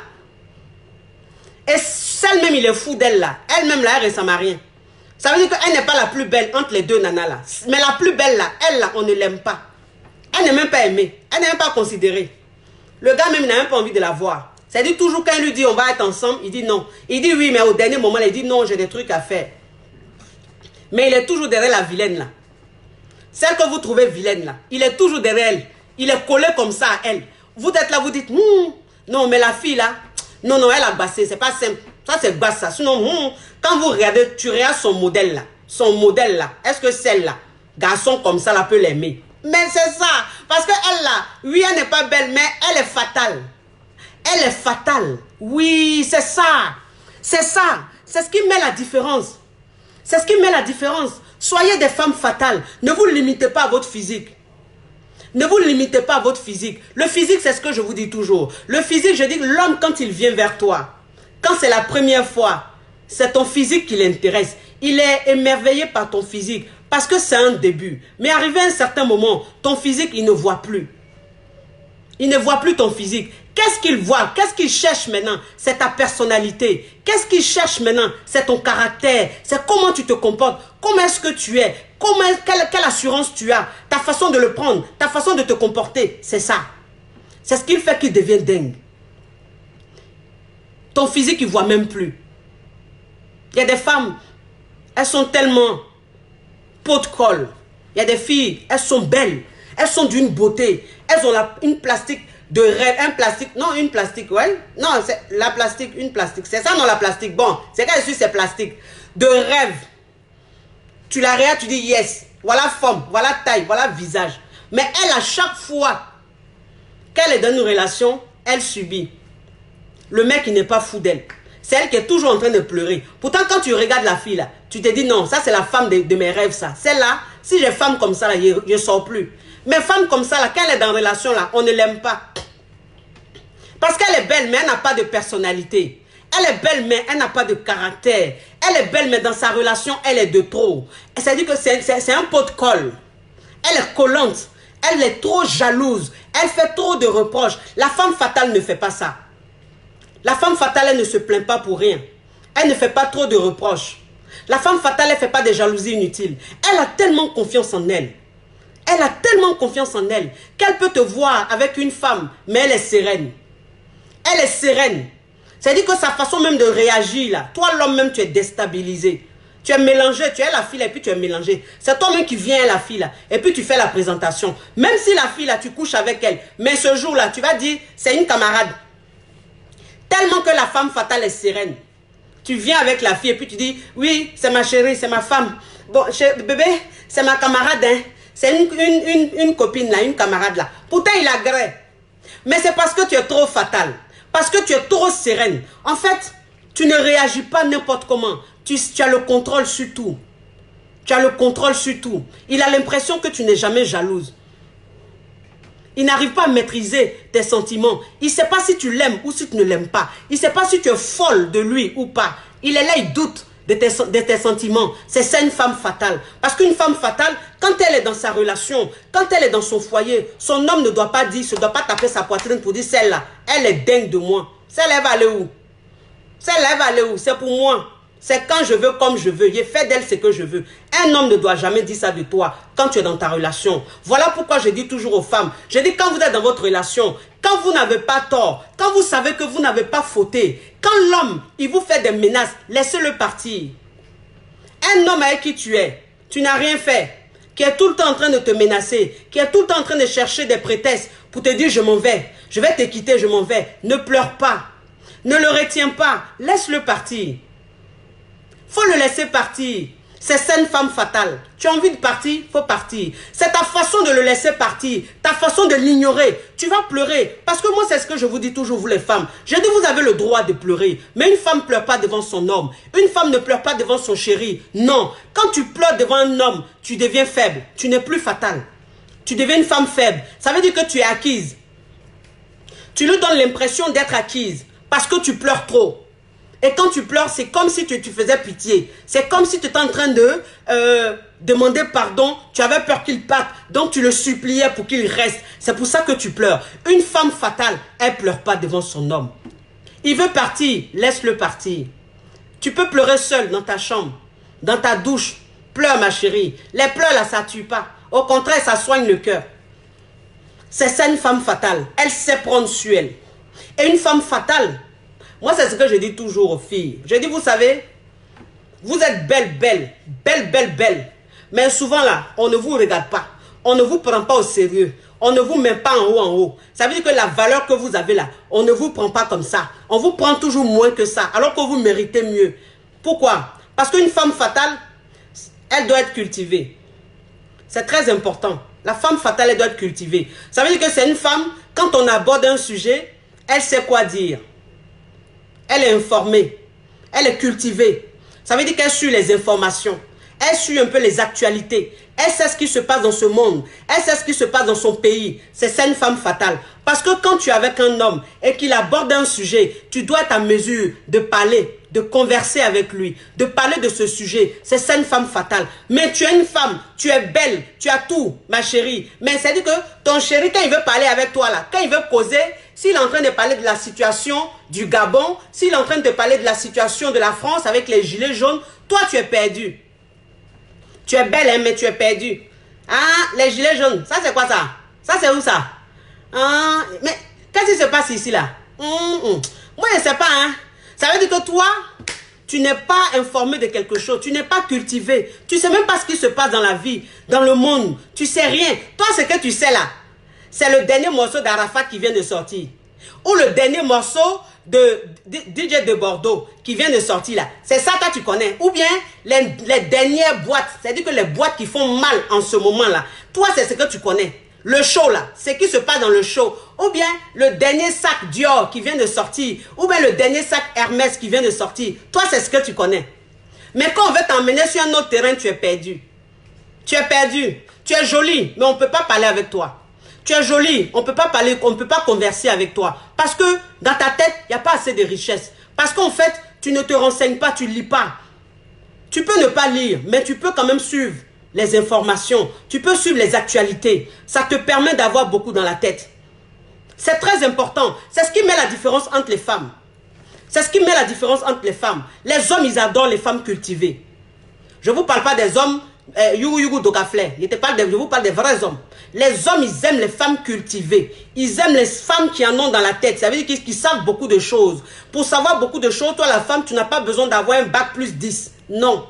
Et celle-même, il est fou d'elle là. Elle-même là, elle ne ressemble à rien. Ça veut dire qu'elle n'est pas la plus belle entre les 2 nanas là. Mais la plus belle là, elle là, on ne l'aime pas. Elle n'est même pas aimée. Elle n'est même pas considérée. Le gars même n'a même pas envie de la voir. C'est-à-dire toujours quand il lui dit on va être ensemble, il dit non. Il dit oui, mais au dernier moment, il dit non, j'ai des trucs à faire. Mais il est toujours derrière la vilaine là. Celle que vous trouvez vilaine là, il est toujours derrière elle. Il est collé comme ça à elle. Vous êtes là, vous dites non, mais la fille là, non, elle a bassé, c'est pas simple. Ça c'est basse ça. Sinon, quand vous regardez, tu regardes son modèle là. Son modèle là, est-ce que celle-là, garçon comme ça, là peut l'aimer? Mais c'est ça. Parce qu'elle là, oui, elle n'est pas belle, mais elle est fatale. Elle est fatale. Oui, c'est ça. C'est ça. C'est ce qui met la différence. C'est ce qui met la différence. Soyez des femmes fatales. Ne vous limitez pas à votre physique. Ne vous limitez pas à votre physique. Le physique, c'est ce que je vous dis toujours. Le physique, je dis que l'homme, quand il vient vers toi, quand c'est la première fois, c'est ton physique qui l'intéresse. Il est émerveillé par ton physique parce que c'est un début. Mais arrivé à un certain moment, ton physique, il ne voit plus. Il ne voit plus ton physique. Qu'est-ce qu'il voit? Qu'est-ce qu'il cherche maintenant? C'est ta personnalité. Qu'est-ce qu'il cherche maintenant? C'est ton caractère. C'est comment tu te comportes. Comment est-ce que tu es? Quelle assurance tu as? Ta façon de le prendre. Ta façon de te comporter. C'est ça. C'est ce qu'il fait qu'il devienne dingue. Ton physique, il ne voit même plus. Il y a des femmes, elles sont tellement pot de colle. Il y a des filles, elles sont belles. Elles sont d'une beauté. Elles ont une plastique de rêve. Un plastique, non, une plastique, ouais. Non, c'est la plastique, une plastique. C'est ça, non, la plastique. Bon, c'est quand je suis, c'est plastique. De rêve. Tu la regardes, tu dis yes. Voilà forme, voilà taille, voilà visage. Mais elle, à chaque fois qu'elle est dans une relation, elle subit. Le mec, il n'est pas fou d'elle. C'est elle qui est toujours en train de pleurer. Pourtant, quand tu regardes la fille, là, tu te dis non, ça, c'est la femme de mes rêves, ça. Celle-là, si j'ai femme comme ça, là, je ne sors plus. Mais femme comme ça, là, quand elle est dans une relation, là, on ne l'aime pas. Parce qu'elle est belle, mais elle n'a pas de personnalité. Elle est belle, mais elle n'a pas de caractère. Elle est belle, mais dans sa relation, elle est de trop. C'est-à-dire que c'est un pot de colle. Elle est collante. Elle est trop jalouse. Elle fait trop de reproches. La femme fatale ne fait pas ça. La femme fatale, elle ne se plaint pas pour rien. Elle ne fait pas trop de reproches. La femme fatale, elle ne fait pas de jalousie inutile. Elle a tellement confiance en elle. Elle a tellement confiance en elle qu'elle peut te voir avec une femme, mais elle est sereine. Elle est sereine. C'est-à-dire que sa façon même de réagir, là, toi l'homme même, tu es déstabilisé. Tu es mélangé, tu es la fille là, et puis tu es mélangé. C'est toi-même qui viens la fille là, et puis tu fais la présentation. Même si la fille là, tu couches avec elle, mais ce jour-là, tu vas dire, c'est une camarade. Tellement que la femme fatale est sereine. Tu viens avec la fille et puis tu dis, oui, c'est ma chérie, c'est ma femme. Bon, bébé, c'est ma camarade, hein. C'est une copine là, une camarade là. Pourtant, il agrée. Mais c'est parce que tu es trop fatale. Parce que tu es trop sereine. En fait, tu ne réagis pas n'importe comment. Tu as le contrôle sur tout. Tu as le contrôle sur tout. Il a l'impression que tu n'es jamais jalouse. Il n'arrive pas à maîtriser tes sentiments. Il ne sait pas si tu l'aimes ou si tu ne l'aimes pas. Il ne sait pas si tu es folle de lui ou pas. Il est là, il doute de tes sentiments. C'est ça une femme fatale. Parce qu'une femme fatale, quand elle est dans sa relation, quand elle est dans son foyer, son homme ne doit pas dire, ne doit pas taper sa poitrine pour dire celle-là, elle est dingue de moi. Celle-là, elle va aller où? Celle-là, elle va aller où? C'est pour moi. C'est quand je veux, comme je veux. J'ai fait d'elle ce que je veux. Un homme ne doit jamais dire ça de toi quand tu es dans ta relation. Voilà pourquoi je dis toujours aux femmes. Je dis quand vous êtes dans votre relation, quand vous n'avez pas tort, quand vous savez que vous n'avez pas fauté, quand l'homme, il vous fait des menaces, laissez-le partir. Un homme avec qui tu es, tu n'as rien fait, qui est tout le temps en train de te menacer, qui est tout le temps en train de chercher des prétextes pour te dire je m'en vais, je vais te quitter, je m'en vais. Ne pleure pas. Ne le retiens pas. Laisse-le partir. Faut le laisser partir. C'est ça une femme fatale. Tu as envie de partir, il faut partir. C'est ta façon de le laisser partir, ta façon de l'ignorer. Tu vas pleurer. Parce que moi, c'est ce que je vous dis toujours, vous les femmes. Je dis, vous avez le droit de pleurer. Mais une femme ne pleure pas devant son homme. Une femme ne pleure pas devant son chéri. Non. Quand tu pleures devant un homme, tu deviens faible. Tu n'es plus fatale. Tu deviens une femme faible. Ça veut dire que tu es acquise. Tu lui donnes l'impression d'être acquise. Parce que tu pleures trop. Et quand tu pleures, c'est comme si tu faisais pitié. C'est comme si tu étais en train de demander pardon. Tu avais peur qu'il parte. Donc tu le suppliais pour qu'il reste. C'est pour ça que tu pleures. Une femme fatale, elle ne pleure pas devant son homme. Il veut partir, laisse-le partir. Tu peux pleurer seul dans ta chambre, dans ta douche. Pleure ma chérie. Les pleurs là, ça ne tue pas. Au contraire, ça soigne le cœur. C'est ça une femme fatale. Elle sait prendre sur elle. Et une femme fatale, moi, c'est ce que je dis toujours aux filles. Je dis, vous savez, vous êtes belle, belle, belle, belle, belle. Mais souvent là, on ne vous regarde pas. On ne vous prend pas au sérieux. On ne vous met pas en haut, en haut. Ça veut dire que la valeur que vous avez là, on ne vous prend pas comme ça. On vous prend toujours moins que ça, alors que vous méritez mieux. Pourquoi? Parce qu'une femme fatale, elle doit être cultivée. C'est très important. La femme fatale, elle doit être cultivée. Ça veut dire que c'est une femme, quand on aborde un sujet, elle sait quoi dire. Elle est informée, elle est cultivée. Ça veut dire qu'elle suit les informations, elle suit un peu les actualités, elle sait ce qui se passe dans ce monde, elle sait ce qui se passe dans son pays. C'est ça une femme fatale. Parce que quand tu es avec un homme et qu'il aborde un sujet, tu dois être à mesure de parler, de converser avec lui, de parler de ce sujet. C'est ça une femme fatale. Mais tu es une femme, tu es belle, tu as tout, ma chérie. Mais c'est-à-dire que ton chéri, quand il veut parler avec toi là, quand il veut causer, s'il est en train de parler de la situation du Gabon, s'il est en train de parler de la situation de la France avec les gilets jaunes, toi tu es perdu. Tu es belle, hein, mais tu es perdu. Ah, les gilets jaunes, ça c'est quoi ça? Ça c'est où ça? Ah, mais qu'est-ce qui se passe ici là? Moi je ne sais pas, hein. Ça veut dire que toi, tu n'es pas informé de quelque chose, tu n'es pas cultivé, tu ne sais même pas ce qui se passe dans la vie, dans le monde, tu ne sais rien. Toi, ce que tu sais là, c'est le dernier morceau d'Arafat qui vient de sortir. Ou le dernier morceau de DJ de Bordeaux qui vient de sortir là. C'est ça que tu connais. Ou bien les dernières boîtes, c'est-à-dire que les boîtes qui font mal en ce moment là. Toi, c'est ce que tu connais. Le show là, ce qui se passe dans le show. Ou bien le dernier sac Dior qui vient de sortir. Ou bien le dernier sac Hermès qui vient de sortir. Toi, c'est ce que tu connais. Mais quand on veut t'emmener sur un autre terrain, tu es perdu. Tu es perdu. Tu es jolie, mais on ne peut pas parler avec toi. Tu es jolie, on ne peut pas parler, on ne peut pas converser avec toi. Parce que dans ta tête, il n'y a pas assez de richesse. Parce qu'en fait, tu ne te renseignes pas, tu ne lis pas. Tu peux ne pas lire, mais tu peux quand même suivre les informations. Tu peux suivre les actualités. Ça te permet d'avoir beaucoup dans la tête. C'est très important. C'est ce qui met la différence entre les femmes. C'est ce qui met la différence entre les femmes. Les hommes, ils adorent les femmes cultivées. Je ne vous parle pas des hommes Yugu Dokafle. Je vous parle des vrais hommes. Les hommes, ils aiment les femmes cultivées. Ils aiment les femmes qui en ont dans la tête. Ça veut dire qu'ils savent beaucoup de choses. Pour savoir beaucoup de choses, toi, la femme, tu n'as pas besoin d'avoir un bac plus 10. Non.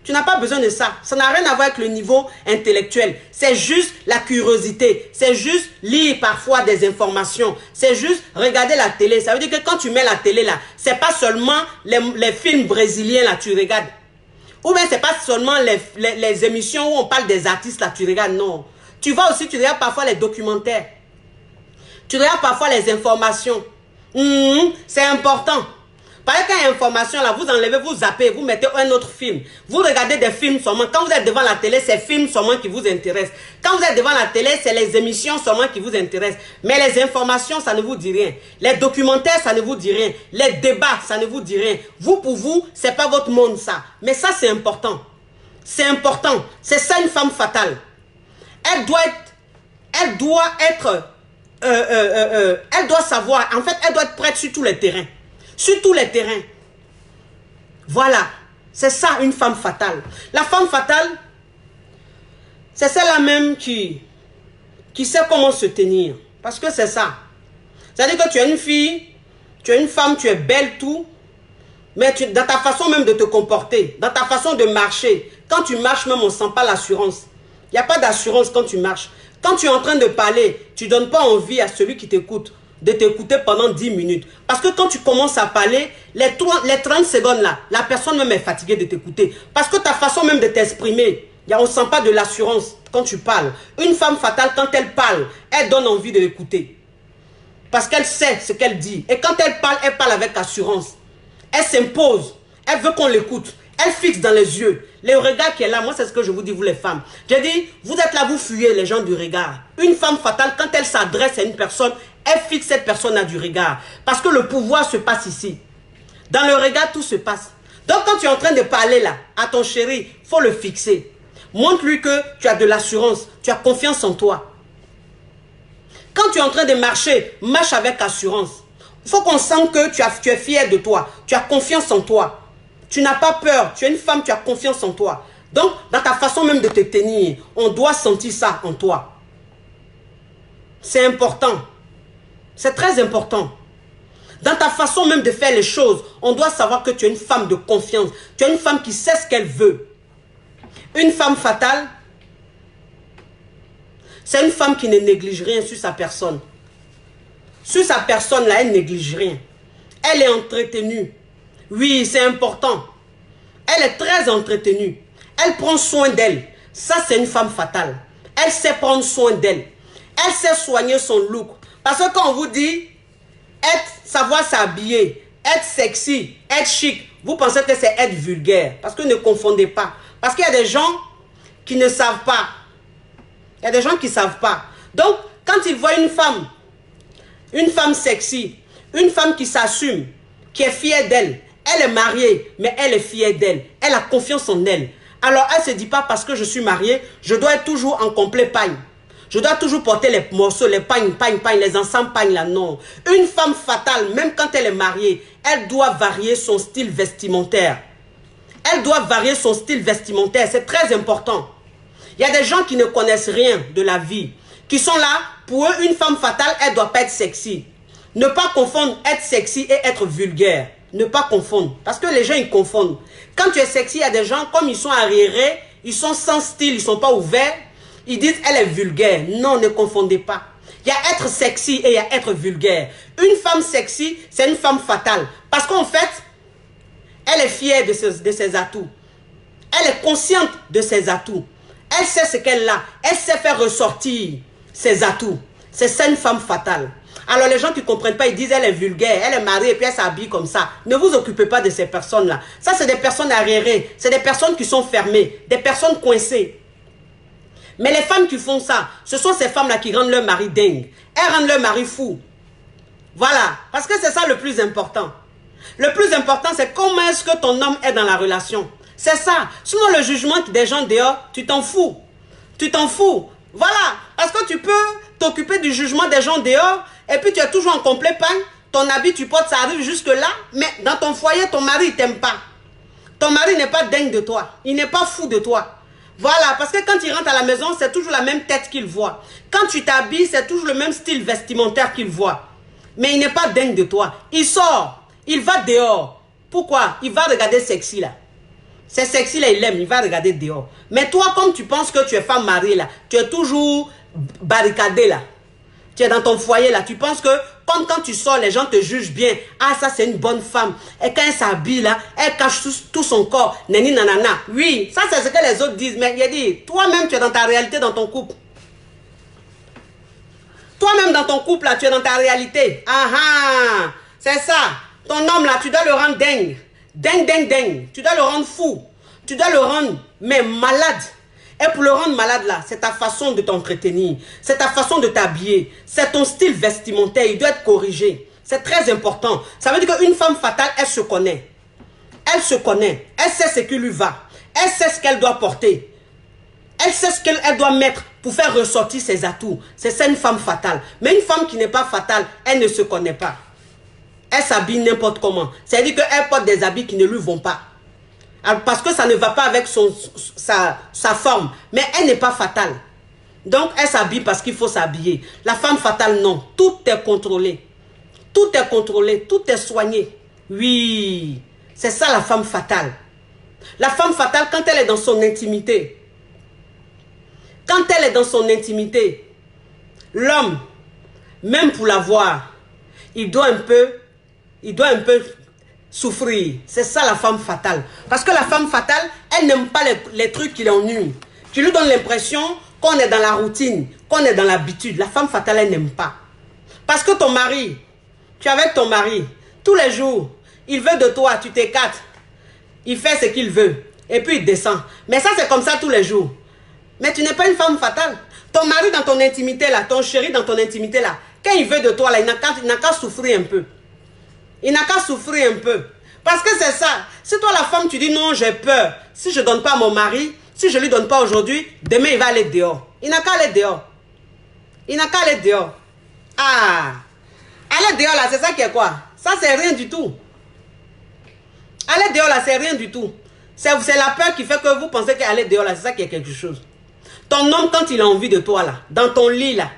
Tu n'as pas besoin de ça. Ça n'a rien à voir avec le niveau intellectuel. C'est juste la curiosité. C'est juste lire parfois des informations. C'est juste regarder la télé. Ça veut dire que quand tu mets la télé là, c'est pas seulement les films brésiliens là, tu regardes. Ou bien c'est pas seulement les émissions où on parle des artistes là, tu regardes. Non. Tu vas aussi, tu regardes parfois les documentaires. Tu regardes parfois les informations. C'est important. Par exemple, quand il y a information là, vous enlevez, vous zappez, vous mettez un autre film. Vous regardez des films seulement. Quand vous êtes devant la télé, c'est films seulement qui vous intéressent. Quand vous êtes devant la télé, c'est les émissions seulement qui vous intéressent. Mais les informations, ça ne vous dit rien. Les documentaires, ça ne vous dit rien. Les débats, ça ne vous dit rien. Vous, pour vous, c'est pas votre monde ça. Mais ça, c'est important. C'est important. C'est ça une femme fatale. Elle doit savoir, en fait, elle doit être prête sur tous les terrains. Sur tous les terrains. Voilà. C'est ça, une femme fatale. La femme fatale, c'est celle-là même qui sait comment se tenir. Parce que c'est ça. C'est-à-dire que tu es une fille, tu es une femme, tu es belle, tout. Mais dans ta façon même de te comporter, dans ta façon de marcher, quand tu marches même, on ne sent pas l'assurance. Il n'y a pas d'assurance quand tu marches. Quand tu es en train de parler, tu ne donnes pas envie à celui qui t'écoute de t'écouter pendant 10 minutes. Parce que quand tu commences à parler, les 30 secondes là, la personne même est fatiguée de t'écouter. Parce que ta façon même de t'exprimer, on ne sent pas de l'assurance quand tu parles. Une femme fatale, quand elle parle, elle donne envie de l'écouter. Parce qu'elle sait ce qu'elle dit. Et quand elle parle avec assurance. Elle s'impose. Elle veut qu'on l'écoute. Elle fixe dans les yeux. Le regard qui est là, moi c'est ce que je vous dis, vous les femmes. J'ai dit, vous êtes là, vous fuyez les gens du regard. Une femme fatale, quand elle s'adresse à une personne, elle fixe cette personne-là du regard. Parce que le pouvoir se passe ici. Dans le regard, tout se passe. Donc quand tu es en train de parler là, à ton chéri, il faut le fixer. Montre-lui que tu as de l'assurance, tu as confiance en toi. Quand tu es en train de marcher, marche avec assurance. Il faut qu'on sente que tu es fier de toi, tu as confiance en toi. Tu n'as pas peur, tu es une femme, tu as confiance en toi. Donc, dans ta façon même de te tenir, on doit sentir ça en toi. C'est important. C'est très important. Dans ta façon même de faire les choses, on doit savoir que tu es une femme de confiance. Tu es une femme qui sait ce qu'elle veut. Une femme fatale, c'est une femme qui ne néglige rien sur sa personne. Sur sa personne, là, elle ne néglige rien. Elle est entretenue. Oui, c'est important. Elle est très entretenue. Elle prend soin d'elle. Ça, c'est une femme fatale. Elle sait prendre soin d'elle. Elle sait soigner son look. Parce que quand on vous dit savoir s'habiller, être sexy, être chic, vous pensez que c'est être vulgaire. Parce que ne confondez pas. Parce qu'il y a des gens qui ne savent pas. Il y a des gens qui ne savent pas. Donc, quand ils voient une femme sexy, une femme qui s'assume, qui est fière d'elle, elle est mariée, mais elle est fière d'elle. Elle a confiance en elle. Alors, elle ne se dit pas parce que je suis mariée, je dois être toujours en complet paille. Je dois toujours porter les morceaux, les pagnes, les ensembles pagnes là, non. Une femme fatale, même quand elle est mariée, elle doit varier son style vestimentaire. Elle doit varier son style vestimentaire, c'est très important. Il y a des gens qui ne connaissent rien de la vie, qui sont là, pour eux, une femme fatale, elle ne doit pas être sexy. Ne pas confondre être sexy et être vulgaire. Ne pas confondre, parce que les gens, ils confondent. Quand tu es sexy, il y a des gens, comme ils sont arriérés, ils sont sans style, ils ne sont pas ouverts, ils disent, elle est vulgaire. Non, ne confondez pas. Il y a être sexy et il y a être vulgaire. Une femme sexy, c'est une femme fatale. Parce qu'en fait, elle est fière de ses atouts. Elle est consciente de ses atouts. Elle sait ce qu'elle a. Elle sait faire ressortir ses atouts. C'est ça une femme fatale. Alors les gens qui ne comprennent pas, ils disent elle est vulgaire, elle est mariée et puis elle s'habille comme ça. Ne vous occupez pas de ces personnes-là. Ça, c'est des personnes arriérées. C'est des personnes qui sont fermées. Des personnes coincées. Mais les femmes qui font ça, ce sont ces femmes-là qui rendent leur mari dingue. Elles rendent leur mari fou. Voilà. Parce que c'est ça le plus important. Le plus important, c'est comment est-ce que ton homme est dans la relation. C'est ça. Sinon, le jugement des gens dehors, tu t'en fous. Tu t'en fous. Voilà. Parce que tu peux t'occuper du jugement des gens dehors et puis tu es toujours en complet pagne. Ton habit, tu portes, ça arrive jusque là. Mais dans ton foyer, ton mari, il t'aime pas. Ton mari n'est pas dingue de toi. Il n'est pas fou de toi. Voilà. Parce que quand il rentre à la maison, c'est toujours la même tête qu'il voit. Quand tu t'habilles, c'est toujours le même style vestimentaire qu'il voit. Mais il n'est pas dingue de toi. Il sort. Il va dehors. Pourquoi? Il va regarder sexy là. C'est sexy là, il aime, il va regarder dehors. Mais toi, comme tu penses que tu es femme mariée là, tu es toujours barricadé là. Tu es dans ton foyer là, tu penses que comme quand tu sors, les gens te jugent bien. Ah, ça c'est une bonne femme. Et quand elle s'habille là, elle cache tout son corps. Neni nanana. Oui, ça c'est ce que les autres disent. Mais il a dit, toi-même tu es dans ta réalité dans ton couple. Toi-même dans ton couple là, tu es dans ta réalité. Ah ah, c'est ça. Ton homme là, tu dois le rendre dingue. Dingue. Tu dois le rendre fou. Tu dois le rendre, mais malade. Et pour le rendre malade là, c'est ta façon de t'entretenir. C'est ta façon de t'habiller. C'est ton style vestimentaire. Il doit être corrigé. C'est très important. Ça veut dire qu'une femme fatale, elle se connaît. Elle se connaît. Elle sait ce qui lui va. Elle sait ce qu'elle doit porter. Elle sait ce qu'elle doit mettre pour faire ressortir ses atouts. C'est ça une femme fatale. Mais une femme qui n'est pas fatale, elle ne se connaît pas. Elle s'habille n'importe comment. C'est-à-dire qu'elle porte des habits qui ne lui vont pas. Alors, parce que ça ne va pas avec sa forme. Mais elle n'est pas fatale. Donc, elle s'habille parce qu'il faut s'habiller. La femme fatale, non. Tout est contrôlé. Tout est contrôlé. Tout est soigné. Oui. C'est ça la femme fatale. La femme fatale, quand elle est dans son intimité. Quand elle est dans son intimité, l'homme, même pour la voir, il doit un peu souffrir. C'est ça la femme fatale. Parce que la femme fatale, elle n'aime pas les trucs qui l'ennuient. Tu lui donnes l'impression qu'on est dans la routine, qu'on est dans l'habitude. La femme fatale, elle n'aime pas. Parce que ton mari, tu es avec ton mari, tous les jours, il veut de toi, tu t'écartes. Il fait ce qu'il veut. Et puis il descend. Mais ça, c'est comme ça tous les jours. Mais tu n'es pas une femme fatale. Ton mari dans ton intimité là, ton chéri dans ton intimité là, quand il veut de toi là, il n'a qu'à souffrir un peu. Il n'a qu'à souffrir un peu. Parce que c'est ça. Si toi la femme tu dis non, j'ai peur. Si je ne donne pas à mon mari, si je ne lui donne pas aujourd'hui, demain il va aller dehors. Il n'a qu'à aller dehors. Il n'a qu'à aller dehors. Ah. Aller dehors là, c'est ça qui est quoi? Ça c'est rien du tout. Aller dehors là, c'est rien du tout. C'est la peur qui fait que vous pensez qu'aller dehors là, c'est ça qui est quelque chose. Ton homme, quand il a envie de toi là, dans ton lit là,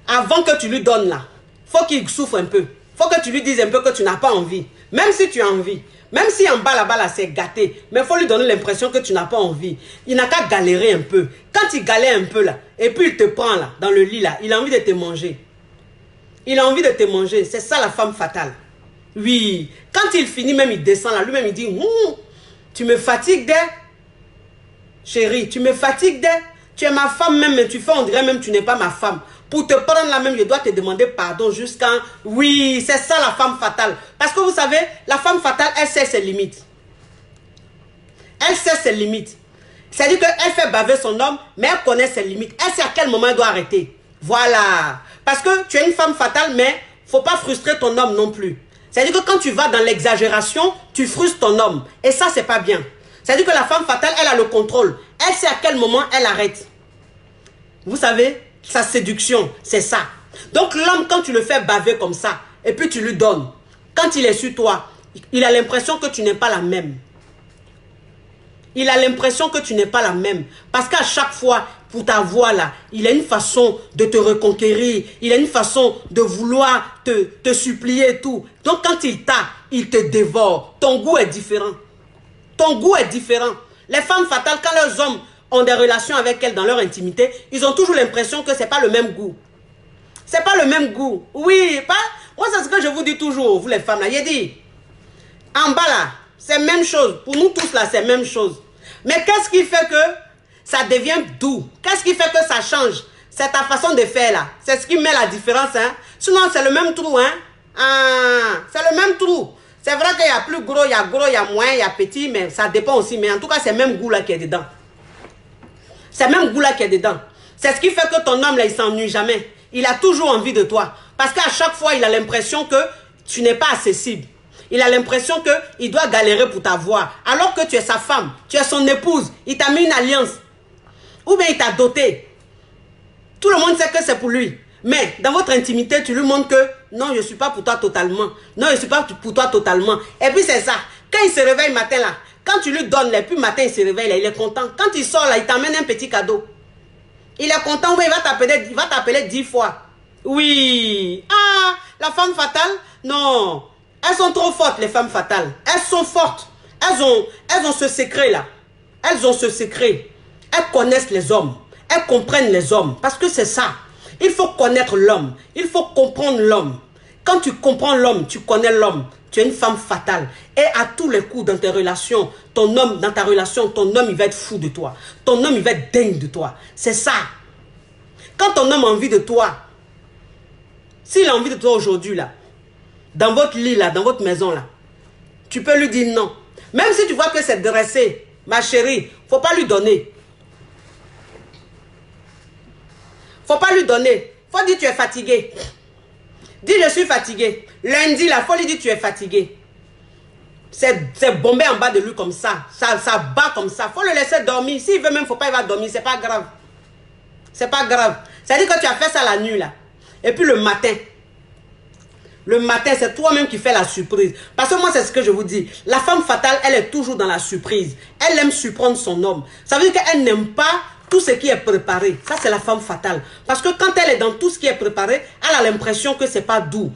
avant que tu lui donnes là, faut qu'il souffre un peu. Faut que tu lui dises un peu que tu n'as pas envie. Même si tu as envie. Même si en bas là-bas là, c'est gâté. Mais il faut lui donner l'impression que tu n'as pas envie. Il n'a qu'à galérer un peu. Quand il galère un peu là, et puis il te prend là, dans le lit là, il a envie de te manger. Il a envie de te manger. C'est ça la femme fatale. Oui. Quand il finit, même il descend là, lui-même il dit, tu me fatigues d'elle. Chérie, tu me fatigues d'elle. Tu es ma femme même, mais tu fais, on dirait même tu n'es pas ma femme. Pour te prendre la même, je dois te demander pardon jusqu'à... Oui, c'est ça la femme fatale. Parce que vous savez, la femme fatale, elle sait ses limites. Elle sait ses limites. C'est-à-dire qu'elle fait baver son homme, mais elle connaît ses limites. Elle sait à quel moment elle doit arrêter. Voilà. Parce que tu es une femme fatale, mais il ne faut pas frustrer ton homme non plus. C'est-à-dire que quand tu vas dans l'exagération, tu frustres ton homme. Et ça, c'est pas bien. C'est-à-dire que la femme fatale, elle a le contrôle. Elle sait à quel moment elle arrête. Vous savez, sa séduction, c'est ça. Donc l'homme, quand tu le fais baver comme ça, et puis tu lui donnes, quand il est sur toi, il a l'impression que tu n'es pas la même. Il a l'impression que tu n'es pas la même. Parce qu'à chaque fois, pour ta voix là, il a une façon de te reconquérir. Il a une façon de vouloir te supplier et tout. Donc quand il t'a, il te dévore. Ton goût est différent. Ton goût est différent. Les femmes fatales, quand leurs hommes ont des relations avec elles dans leur intimité, ils ont toujours l'impression que ce n'est pas le même goût. C'est pas le même goût. Oui, pas. Moi, c'est ce que je vous dis toujours, vous les femmes là. J'ai dit, en bas là, c'est même chose. Pour nous tous là, c'est même chose. Mais qu'est-ce qui fait que ça devient doux? Qu'est-ce qui fait que ça change? C'est ta façon de faire là. C'est ce qui met la différence. Hein? Sinon, c'est le même trou. Hein? Ah, c'est le même trou. C'est vrai qu'il y a plus gros, il y a moins, il y a petit, mais ça dépend aussi. Mais en tout cas, c'est le même goût là qui est dedans. C'est le même goût là qui est dedans. C'est ce qui fait que ton homme là, il s'ennuie jamais. Il a toujours envie de toi. Parce qu'à chaque fois, il a l'impression que tu n'es pas accessible. Il a l'impression qu'il doit galérer pour t'avoir. Alors que tu es sa femme, tu es son épouse. Il t'a mis une alliance. Ou bien il t'a doté. Tout le monde sait que c'est pour lui. Mais dans votre intimité, tu lui montres que non, je ne suis pas pour toi totalement. Non, je ne suis pas pour toi totalement. Et puis c'est ça. Quand il se réveille matin là, quand tu lui donnes, et puis matin il se réveille là, il est content. Quand il sort là, il t'amène un petit cadeau. Il est content, mais il va t'appeler 10 fois. Oui. Ah, la femme fatale? Non. Elles sont trop fortes, les femmes fatales. Elles sont fortes. Elles ont ce secret-là. Elles ont ce secret. Elles connaissent les hommes. Elles comprennent les hommes. Parce que c'est ça. Il faut connaître l'homme. Il faut comprendre l'homme. Quand tu comprends l'homme, tu connais l'homme. Tu es une femme fatale. Et à tous les coups dans tes relations, ton homme, dans ta relation, ton homme, il va être fou de toi. Ton homme, il va être dingue de toi. C'est ça. Quand ton homme a envie de toi, s'il a envie de toi aujourd'hui, là, dans votre lit, là, dans votre maison, là, tu peux lui dire non. Même si tu vois que c'est dressé, ma chérie, faut pas lui donner. Faut pas lui donner. Faut dire tu es fatigué. Dis je suis fatigué. Lundi, là, faut lui dire tu es fatigué. C'est bombé en bas de lui comme ça. Ça bat comme ça. Faut le laisser dormir. S'il veut même, faut pas, il va dormir. C'est pas grave. C'est pas grave. C'est-à-dire que tu as fait ça la nuit, là. Et puis le matin, c'est toi-même qui fais la surprise. Parce que moi, c'est ce que je vous dis. La femme fatale, elle est toujours dans la surprise. Elle aime surprendre son homme. Ça veut dire qu'elle n'aime pas tout ce qui est préparé. Ça, c'est la femme fatale. Parce que quand elle est dans tout ce qui est préparé, elle a l'impression que c'est pas doux.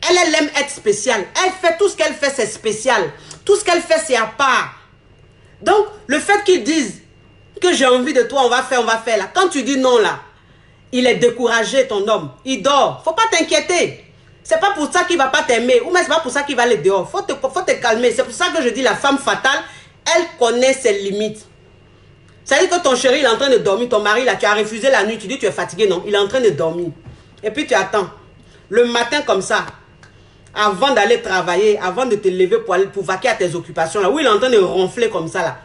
Elle aime être spéciale. Elle fait tout ce qu'elle fait, c'est spécial. Tout ce qu'elle fait, c'est à part. Donc, le fait qu'ils disent que j'ai envie de toi, on va faire là. Quand tu dis non, là, il est découragé, ton homme. Il dort. Faut pas t'inquiéter. C'est pas pour ça qu'il va pas t'aimer. Ou même c'est pas pour ça qu'il va aller dehors. Faut te calmer. C'est pour ça que je dis la femme fatale, elle connaît ses limites. Ça veut dire que ton chéri, il est en train de dormir. Ton mari, là, tu as refusé la nuit. Tu dis tu es fatigué. Non, il est en train de dormir. Et puis tu attends. Le matin comme ça, avant d'aller travailler, avant de te lever pour vaquer à tes occupations, là, où il est en train de ronfler comme ça, là.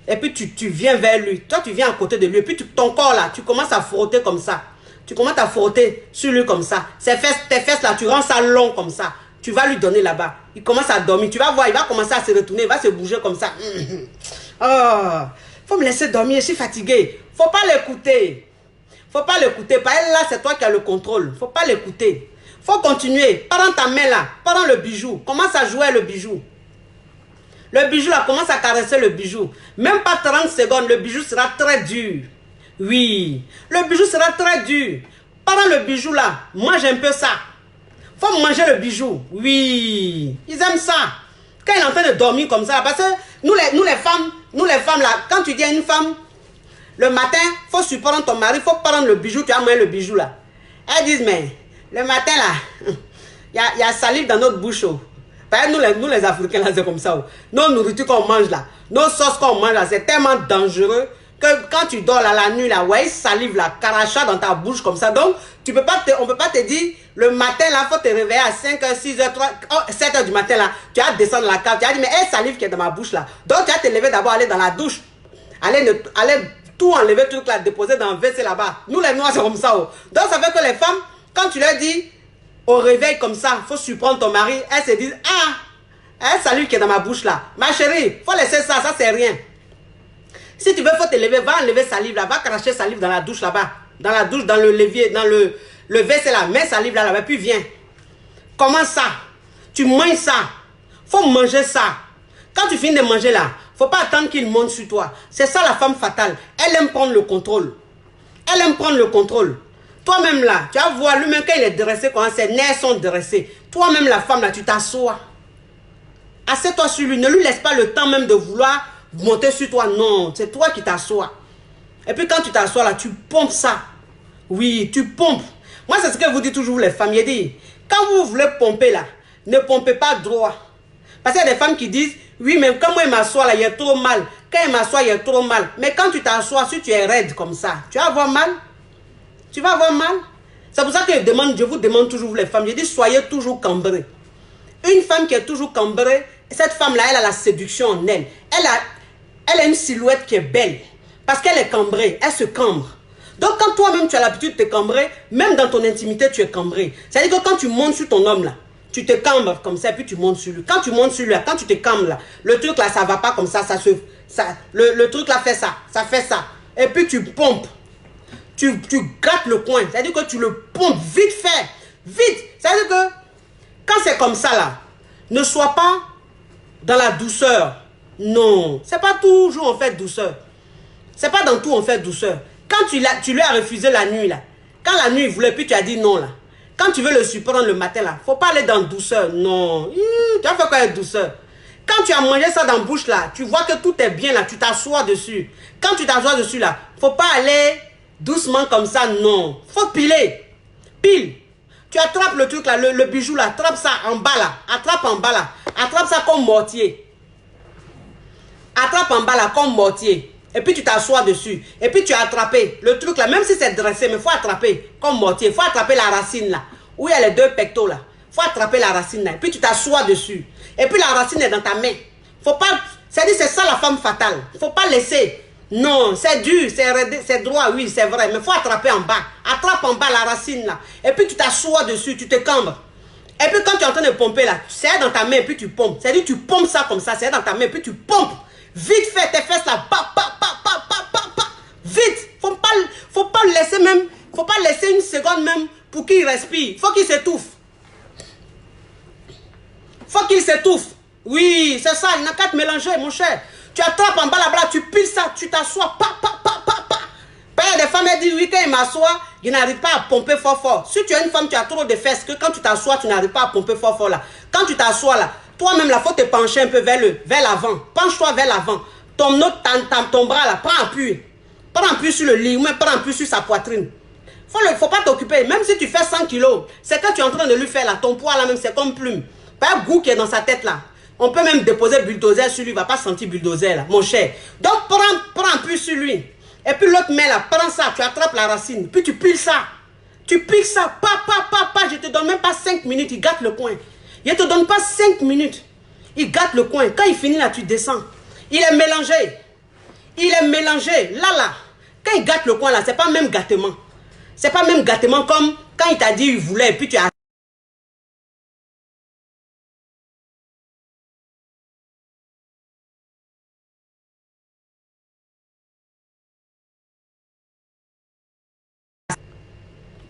Et puis tu viens vers lui. Toi, tu viens à côté de lui. Et puis ton corps, là, tu commences à frotter comme ça. Tu commences à frotter sur lui comme ça. Tes fesses là, tu rends ça long comme ça. Tu vas lui donner là-bas. Il commence à dormir. Tu vas voir, il va commencer à se retourner. Il va se bouger comme ça. Oh, faut me laisser dormir. Je suis fatigué. Faut pas l'écouter. Faut pas l'écouter. Par elle là, c'est toi qui as le contrôle. Faut pas l'écouter. Faut continuer. Prends ta main là. Prends le bijou. Commence à jouer le bijou. Le bijou là, commence à caresser le bijou. Même pas 30 secondes, le bijou sera très dur. Oui, le bijou sera très dur. Prends le bijou là, mange un peu ça. Faut manger le bijou. Oui, ils aiment ça. Quand il est en train de dormir comme ça, parce que nous les femmes là, quand tu dis à une femme, le matin, faut surprendre ton mari, faut prendre le bijou, tu as mangé le bijou là. Elles disent, mais le matin là, il y a salive dans notre bouche. Oh. Nous les Africains là, c'est comme ça. Oh. Nos nourritures qu'on mange là, nos sauces qu'on mange là, c'est tellement dangereux. Que quand tu dors là, la nuit là, ouais, salive là, caracha dans ta bouche comme ça. Donc, on peut pas te dire, le matin là, faut te réveiller à 5h, 6h, 7h du matin là. Tu vas descendre la cave, tu vas dire, mais hey, salive qui est dans ma bouche là. Donc, tu vas te lever d'abord, aller dans la douche. Aller tout enlever, tout là, déposer dans le WC là-bas. Nous les noirs, c'est comme ça. Oh. Donc, ça fait que les femmes, quand tu leur dis, au réveil comme ça, faut surprendre ton mari, elles se disent, ah, salive qui est dans ma bouche là. Ma chérie, faut laisser ça c'est rien. Si tu veux, faut te lever, va enlever salive là, va cracher salive dans la douche là-bas. dans la douche, dans le levier, dans le WC là, mets salive là, puis viens. Comment ça? Tu manges ça. Faut manger ça. Quand tu finis de manger là, faut pas attendre qu'il monte sur toi. C'est ça la femme fatale. Elle aime prendre le contrôle. Elle aime prendre le contrôle. Toi-même là, tu vas voir lui-même quand il est dressé, quand ses nerfs sont dressés. Toi-même la femme là, tu t'assois. Assieds-toi sur lui. Ne lui laisse pas le temps même de vouloir monter sur toi. Non, c'est toi qui t'assois. Et puis quand tu t'assois là, tu pompes ça. Oui, tu pompes. Moi, c'est ce que vous dites toujours les femmes. Il dit, quand vous voulez pomper là, ne pompez pas droit. Parce qu'il y a des femmes qui disent, oui, mais quand moi je m'assois là, il y a trop mal. Quand il m'assoit, il y a trop mal. Mais quand tu t'assois, si tu es raide comme ça, tu vas avoir mal. Tu vas avoir mal. C'est pour ça que je vous demande toujours, vous les femmes, je dis, soyez toujours cambrées. Une femme qui est toujours cambrée, cette femme-là, elle a la séduction en elle. Elle a une silhouette qui est belle. Parce qu'elle est cambrée, elle se cambre. Donc quand toi-même tu as l'habitude de te cambrer, même dans ton intimité, tu es cambré. C'est-à-dire que quand tu montes sur ton homme là, tu te cambres comme ça, et puis tu montes sur lui. Quand tu montes sur lui, quand tu te cambres là, le truc là, ça va pas comme ça, le truc là fait ça, ça fait ça. Et puis tu pompes. Tu grattes le coin. C'est-à-dire que tu le pompes vite fait. Vite. C'est-à-dire que quand c'est comme ça là, ne sois pas dans la douceur. Non. C'est pas toujours en fait douceur. C'est pas dans tout en fait douceur. Quand tu lui as refusé la nuit là, quand la nuit il voulait, puis tu as dit non là. Quand tu veux le surprendre le matin là, faut pas aller dans douceur. Non. Tu as fait quoi avec douceur? Quand tu as mangé ça dans la bouche là, tu vois que tout est bien là, tu t'assois dessus. Quand tu t'assois dessus là, faut pas aller doucement comme ça, non. Faut piler. Pile. Tu attrapes le truc là, le bijou là, attrape ça en bas là. Attrape en bas là. Attrape ça comme mortier. Attrape en bas là comme mortier. Et puis tu t'assois dessus. Et puis tu as attrapé le truc là, même si c'est dressé, mais il faut attraper comme mortier. Il faut attraper la racine là. Où il y a les deux pectos là. Il faut attraper la racine là. Et puis tu t'assois dessus. Et puis la racine est dans ta main. Faut pas. C'est-à-dire c'est ça la femme fatale. Il ne faut pas laisser. Non, c'est dur, c'est droit, oui, c'est vrai. Mais il faut attraper en bas. Attrape en bas la racine là. Et puis tu t'assois dessus, tu te cambres. Et puis quand tu es en train de pomper là, c'est dans ta main et puis tu pompes. C'est-à-dire tu pompes ça comme ça, c'est dans ta main et puis tu pompes. Vite fait tes fesses là. Vite. Faut pas le laisser même. Faut pas laisser une seconde même pour qu'il respire. Faut qu'il s'étouffe. Faut qu'il s'étouffe. Oui, c'est ça. Il n'a qu'à te mélanger, mon cher. Tu attrapes en bas là-bas, tu piles ça, tu t'assois. Il y a des femmes, elles disent, oui, quand il m'assoit, il n'arrive pas à pomper fort. Si tu es une femme, tu as trop de fesses, que quand tu t'assois, tu n'arrives pas à pomper fort là. Quand tu t'assois là, toi-même, il faut te pencher un peu vers l'avant. Penche-toi vers l'avant. Ton bras là, prends appui. Prends appui sur le lit, ou même prends appui sur sa poitrine. Faut pas t'occuper. Même si tu fais 100 kilos, c'est quand tu es en train de lui faire là, ton poids là même, c'est comme plume. Pas un goût qui est dans sa tête là. On peut même déposer bulldozer sur lui, il ne va pas sentir bulldozer là, mon cher. Donc prends appui sur lui. Et puis l'autre main là, prends ça, tu attrapes la racine, puis tu piles ça. Tu piles ça, je te donne même pas 5 minutes, il gâte le coin. Il ne te donne pas 5 minutes. Il gâte le coin. Quand il finit là, tu descends. Il est mélangé. Il est mélangé. Là. Quand il gâte le coin là, c'est pas même gâtement. C'est pas même gâtement comme quand il t'a dit il voulait et puis tu as...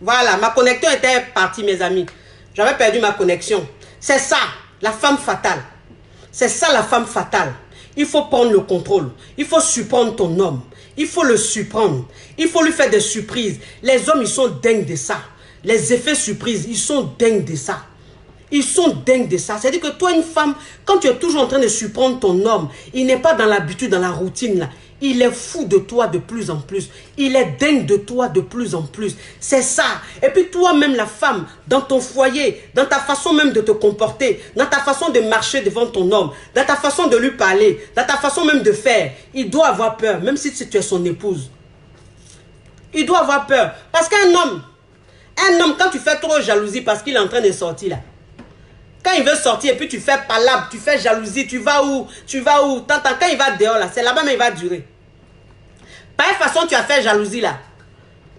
Voilà, ma connexion était partie, mes amis. J'avais perdu ma connexion. C'est ça, la femme fatale. C'est ça, la femme fatale. Il faut prendre le contrôle. Il faut surprendre ton homme. Il faut le surprendre. Il faut lui faire des surprises. Les hommes, ils sont dingues de ça. Les effets surprises, ils sont dingues de ça. Ils sont dingues de ça. C'est-à-dire que toi, une femme, quand tu es toujours en train de surprendre ton homme, il n'est pas dans l'habitude, dans la routine là. Il est fou de toi de plus en plus. Il est dingue de toi de plus en plus. C'est ça. Et puis toi-même, la femme, dans ton foyer, dans ta façon même de te comporter, dans ta façon de marcher devant ton homme, dans ta façon de lui parler, dans ta façon même de faire, il doit avoir peur, même si tu es son épouse. Il doit avoir peur. Parce qu'un homme, quand tu fais trop jalousie parce qu'il est en train de sortir là, quand il veut sortir et puis tu fais palabre, tu fais jalousie, tu vas où? Quand il va dehors là, c'est là-bas mais il va durer. Par une façon, tu as fait jalousie là.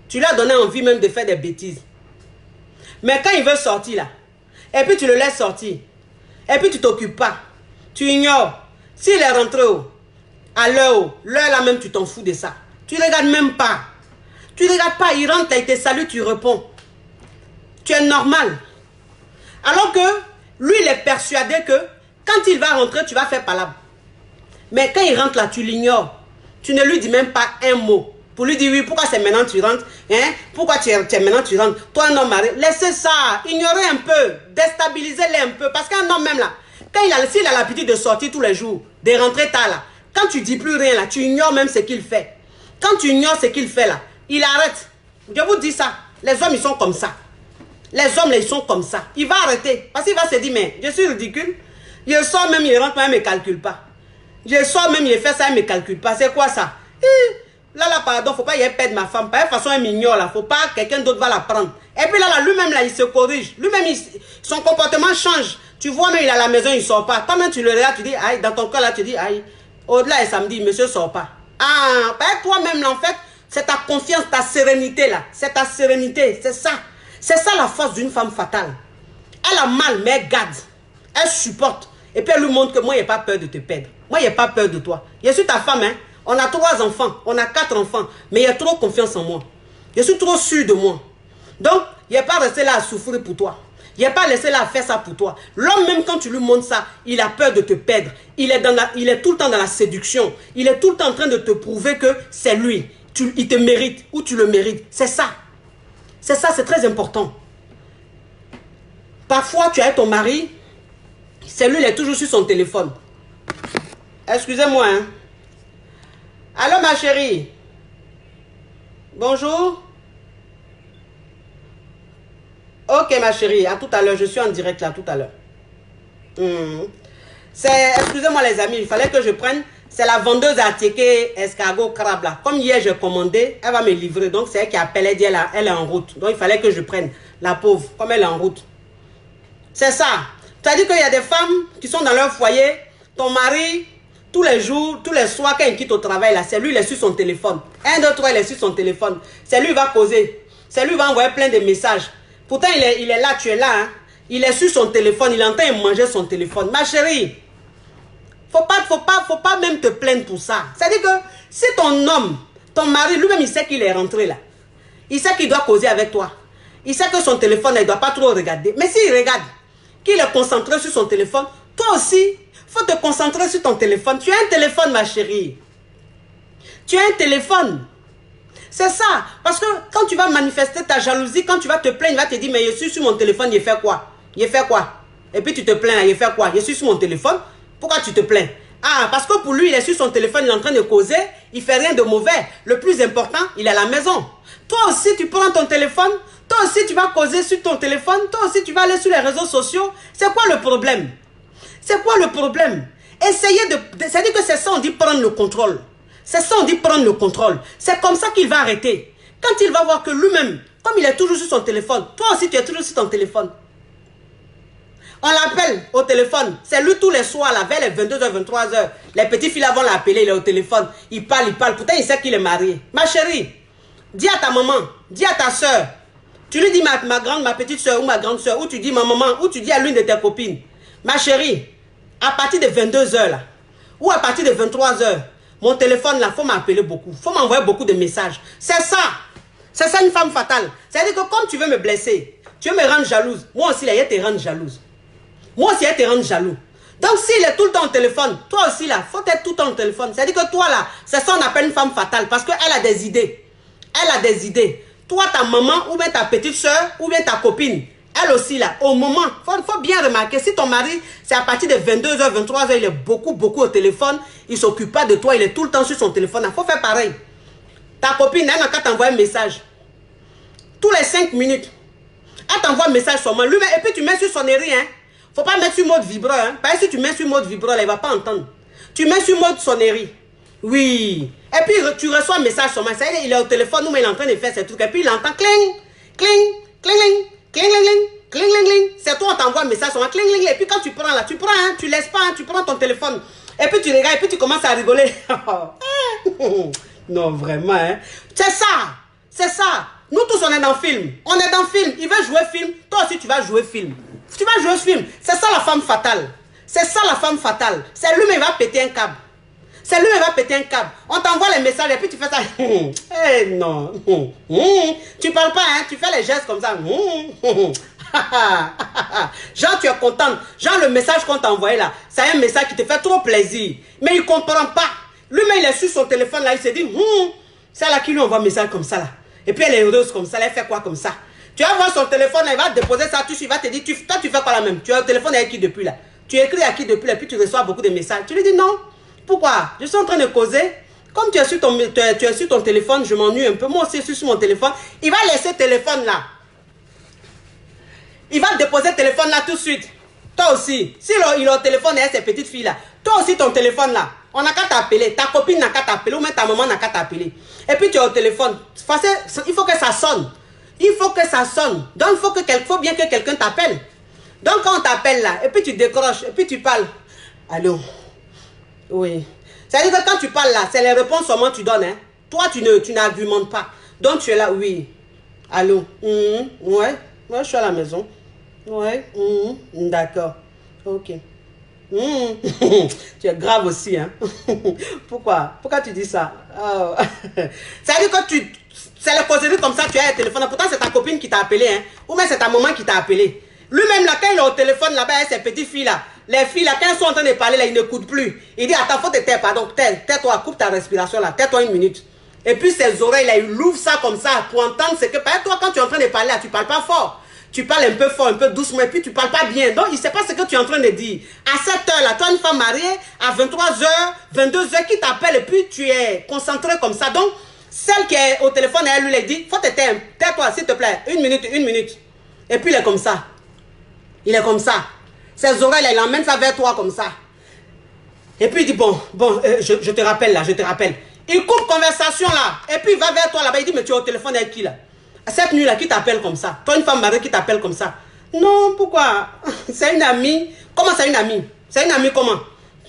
Tu lui as donné envie même de faire des bêtises. Mais quand il veut sortir là, et puis tu le laisses sortir, et puis tu t'occupes pas, tu ignores. S'il est rentré à l'heure là même, tu t'en fous de ça. Tu ne regardes même pas. Tu ne regardes pas, il rentre, il te salue, tu réponds. Tu es normal. Alors que lui, il est persuadé que quand il va rentrer, tu vas faire palabre. Mais quand il rentre là, tu l'ignores. Tu ne lui dis même pas un mot. Pour lui dire oui, pourquoi c'est maintenant que tu rentres, hein? Pourquoi tu es maintenant que tu rentres? Toi, un homme marié, laissez ça, ignorez un peu, déstabilisez-les un peu. Parce qu'un homme même là, s'il a l'habitude de sortir tous les jours, de rentrer tard là, quand tu dis plus rien là, tu ignores même ce qu'il fait. Quand tu ignores ce qu'il fait là, il arrête. Je vous dis ça, les hommes ils sont comme ça. Les hommes là, ils sont comme ça. Il va arrêter. Parce qu'il va se dire, mais je suis ridicule. Je sors même, il rentre même, il ne me calcule pas. Je sors même, il fait ça, il ne me calcule pas. C'est quoi ça? Là, pardon, il ne faut pas y perdre ma femme. Par toute façon, elle m'ignore là. Il ne faut pas quelqu'un d'autre va la prendre. Et puis là, lui-même, là, il se corrige. Lui-même, son comportement change. Tu vois, même, il est à la maison, il ne sort pas. Toi-même, tu le regardes, tu dis, aïe, dans ton cœur, là, tu dis, aïe. Au-delà, et samedi, monsieur ne sort pas. Ah, toi-même, là, en fait, c'est ta confiance, ta sérénité, là. C'est ta sérénité, c'est ça. C'est ça la force d'une femme fatale. Elle a mal, mais elle garde. Elle supporte. Et puis, elle lui montre que moi, il n'y a pas peur de te perdre. Moi, il n'y a pas peur de toi. Je suis ta femme, hein. On a 3 enfants, on a 4 enfants, mais il y a trop confiance en moi. Je suis trop sûr de moi. Donc, il n'y a pas resté là à souffrir pour toi. Il n'y a pas laissé là à faire ça pour toi. L'homme, même quand tu lui montres ça, il a peur de te perdre. Il est tout le temps dans la séduction. Il est tout le temps en train de te prouver que c'est lui. Il te mérite ou tu le mérites. C'est ça. C'est ça, c'est très important. Parfois, tu as ton mari, c'est lui, il est toujours sur son téléphone. Excusez-moi, hein. Allô, ma chérie? Bonjour? Ok, ma chérie, à tout à l'heure. Je suis en direct là, tout à l'heure. Excusez-moi, les amis, il fallait que je prenne. C'est la vendeuse à ticket escargot crabe là. Comme hier, j'ai commandé, elle va me livrer. Donc, c'est elle qui appelle, elle dit elle est en route. Donc, il fallait que je prenne la pauvre, comme elle est en route. C'est ça. C'est-à-dire qu'il y a des femmes qui sont dans leur foyer. Ton mari... Tous les jours, tous les soirs, quand il quitte au travail, là, c'est lui, il est sur son téléphone. 1, 2, 3, il est sur son téléphone. C'est lui qui va causer. C'est lui qui va envoyer plein de messages. Pourtant, il est là, tu es là. Hein. Il est sur son téléphone, il est en train de manger son téléphone. Ma chérie, faut pas même te plaindre pour ça. C'est-à-dire que si ton homme, ton mari, lui-même, il sait qu'il est rentré là. Il sait qu'il doit causer avec toi. Il sait que son téléphone, il ne doit pas trop regarder. Mais s'il regarde, qu'il est concentré sur son téléphone, toi aussi, il faut te concentrer sur ton téléphone. Tu as un téléphone, ma chérie. Tu as un téléphone. C'est ça. Parce que quand tu vas manifester ta jalousie, quand tu vas te plaindre, il va te dire, mais je suis sur mon téléphone, il fait quoi? Il fait quoi? Et puis tu te plains, il fait quoi? Je suis sur mon téléphone. Pourquoi tu te plains? Ah, parce que pour lui, il est sur son téléphone, il est en train de causer, il fait rien de mauvais. Le plus important, il est à la maison. Toi aussi, tu prends ton téléphone, toi aussi, tu vas causer sur ton téléphone, toi aussi, tu vas aller sur les réseaux sociaux. C'est quoi le problème? C'est quoi le problème? Essayez de... C'est-à-dire que c'est ça, on dit prendre le contrôle. C'est ça, on dit prendre le contrôle. C'est comme ça qu'il va arrêter. Quand il va voir que lui-même, comme il est toujours sur son téléphone, toi aussi, tu es toujours sur ton téléphone. On l'appelle au téléphone. C'est lui tous les soirs, là, vers les 22h, 23h. Les petits filles vont l'appeler, il est au téléphone. Il parle. Pourtant, il sait qu'il est marié. Ma chérie, dis à ta maman, dis à ta soeur. Tu lui dis ma grande, ma petite soeur ou ma grande soeur, ou tu dis ma maman, ou tu dis à l'une de tes copines. Ma chérie, à partir de 22h là, ou à partir de 23h, mon téléphone là, il faut m'appeler beaucoup. Il faut m'envoyer beaucoup de messages. C'est ça. C'est ça une femme fatale. C'est-à-dire que comme tu veux me blesser, tu veux me rendre jalouse, moi aussi, là, elle te rend jalouse. Moi aussi, elle te rend jaloux. Donc, s'il est tout le temps au téléphone, toi aussi là, il faut être tout le temps au téléphone. C'est-à-dire que toi là, c'est ça qu'on appelle une femme fatale parce qu'elle a des idées. Elle a des idées. Toi, ta maman, ou bien ta petite soeur, ou bien ta copine, elle aussi là, au moment, il faut bien remarquer, si ton mari, c'est à partir de 22h, 23h, il est beaucoup au téléphone, il ne s'occupe pas de toi, il est tout le temps sur son téléphone, il faut faire pareil. Ta copine, elle n'a qu'à t'envoyer un message. Tous les 5 minutes, elle t'envoie un message sur moi, lui-même, et puis tu mets sur sonnerie, hein. Faut pas mettre sur mode vibreur, hein. Parce que si tu mets sur mode vibreur, elle ne va pas entendre. Tu mets sur mode sonnerie. Oui. Et puis tu reçois un message sur moi, ça y est, il est au téléphone, nous, il est en train de faire ses trucs, et puis il entend cling, cling, cling, cling. Cling, cling, cling, cling, cling, cling. C'est toi, on t'envoie un message sur moi, cling, cling, et puis quand tu prends là, tu prends, hein, tu laisses pas, hein, tu prends ton téléphone, et puis tu regardes, et puis tu commences à rigoler. Non, vraiment, hein. C'est ça, c'est ça. Nous tous, on est dans le film. On est dans le film. Il veut jouer film, toi aussi, tu vas jouer film. Tu vas jouer film. C'est ça la femme fatale. C'est ça la femme fatale. C'est lui-même qui va péter un câble. C'est lui qui va péter un câble. On t'envoie les messages et puis tu fais ça. Eh non. Tu parles pas, hein? Tu fais les gestes comme ça. Genre, tu es contente. Genre, le message qu'on t'a envoyé là, c'est un message qui te fait trop plaisir. Mais il ne comprend pas. Lui-même, il est sur son téléphone là, il se dit, c'est là qui lui envoie un message comme ça là. Et puis elle est heureuse comme ça, elle fait quoi comme ça? Tu vas voir son téléphone, elle va déposer ça, il va te dire, toi tu fais quoi là même? Tu as le téléphone avec qui depuis là? Tu écris à qui depuis là, puis tu reçois beaucoup de messages. Tu lui dis non. Pourquoi? Je suis en train de causer. Comme tu es sur ton téléphone, je m'ennuie un peu. Moi aussi, je suis sur mon téléphone. Il va laisser le téléphone là. Il va déposer le téléphone là tout de suite. Toi aussi. Si il a le téléphone et ses petites filles là, toi aussi ton téléphone là, on n'a qu'à t'appeler. Ta copine n'a qu'à t'appeler ou même ta maman n'a qu'à t'appeler. Et puis tu as au téléphone. Il faut que ça sonne. Il faut que ça sonne. Donc il faut bien que quelqu'un t'appelle. Donc quand on t'appelle là, et puis tu décroches, et puis tu parles. Allô? Oui. C'est-à-dire que quand tu parles là, c'est les réponses seulement que tu donnes. Hein? Toi, tu n'argumentes pas. Donc tu es là, oui. Allô? Ouais. Ouais, je suis à la maison. Ouais. D'accord. Ok. Tu es grave aussi, hein? Pourquoi? Pourquoi tu dis ça? Oh. C'est-à-dire que c'est le causerie comme ça, tu as un téléphone. Pourtant, c'est ta copine qui t'a appelé, hein? Ou même c'est ta maman qui t'a appelé. Lui-même, là, quand il est au téléphone, là-bas, avec ses petites filles, là, les filles, là, quand elles sont en train de parler, là, ils n'écoutent plus. Il dit, attends, faut te taire, pardon, tais-toi, coupe ta respiration, là, tais-toi une minute. Et puis, ses oreilles, là, il ouvre ça comme ça pour entendre ce que, par exemple, toi, quand tu es en train de parler, là, tu parles pas fort. Tu parles un peu fort, un peu doucement, et puis tu parles pas bien. Donc, il sait pas ce que tu es en train de dire. À cette heure-là, toi, une femme mariée, à 23h, 22h, qui t'appelle, et puis tu es concentré comme ça. Donc, celle qui est au téléphone, elle lui dit, faut te taire, tais-toi, s'il te plaît, une minute. Et puis, il est comme ça. Il est comme ça. Ses oreilles, là, il emmène ça vers toi comme ça. Et puis il dit, bon, je te rappelle là, je te rappelle. Il coupe conversation là. Et puis il va vers toi là-bas. Il dit, mais tu es au téléphone avec qui là? Cette nuit là, qui t'appelle comme ça? Toi, une femme mariée qui t'appelle comme ça? Non, pourquoi? C'est une amie. Comment c'est une amie? C'est une amie comment?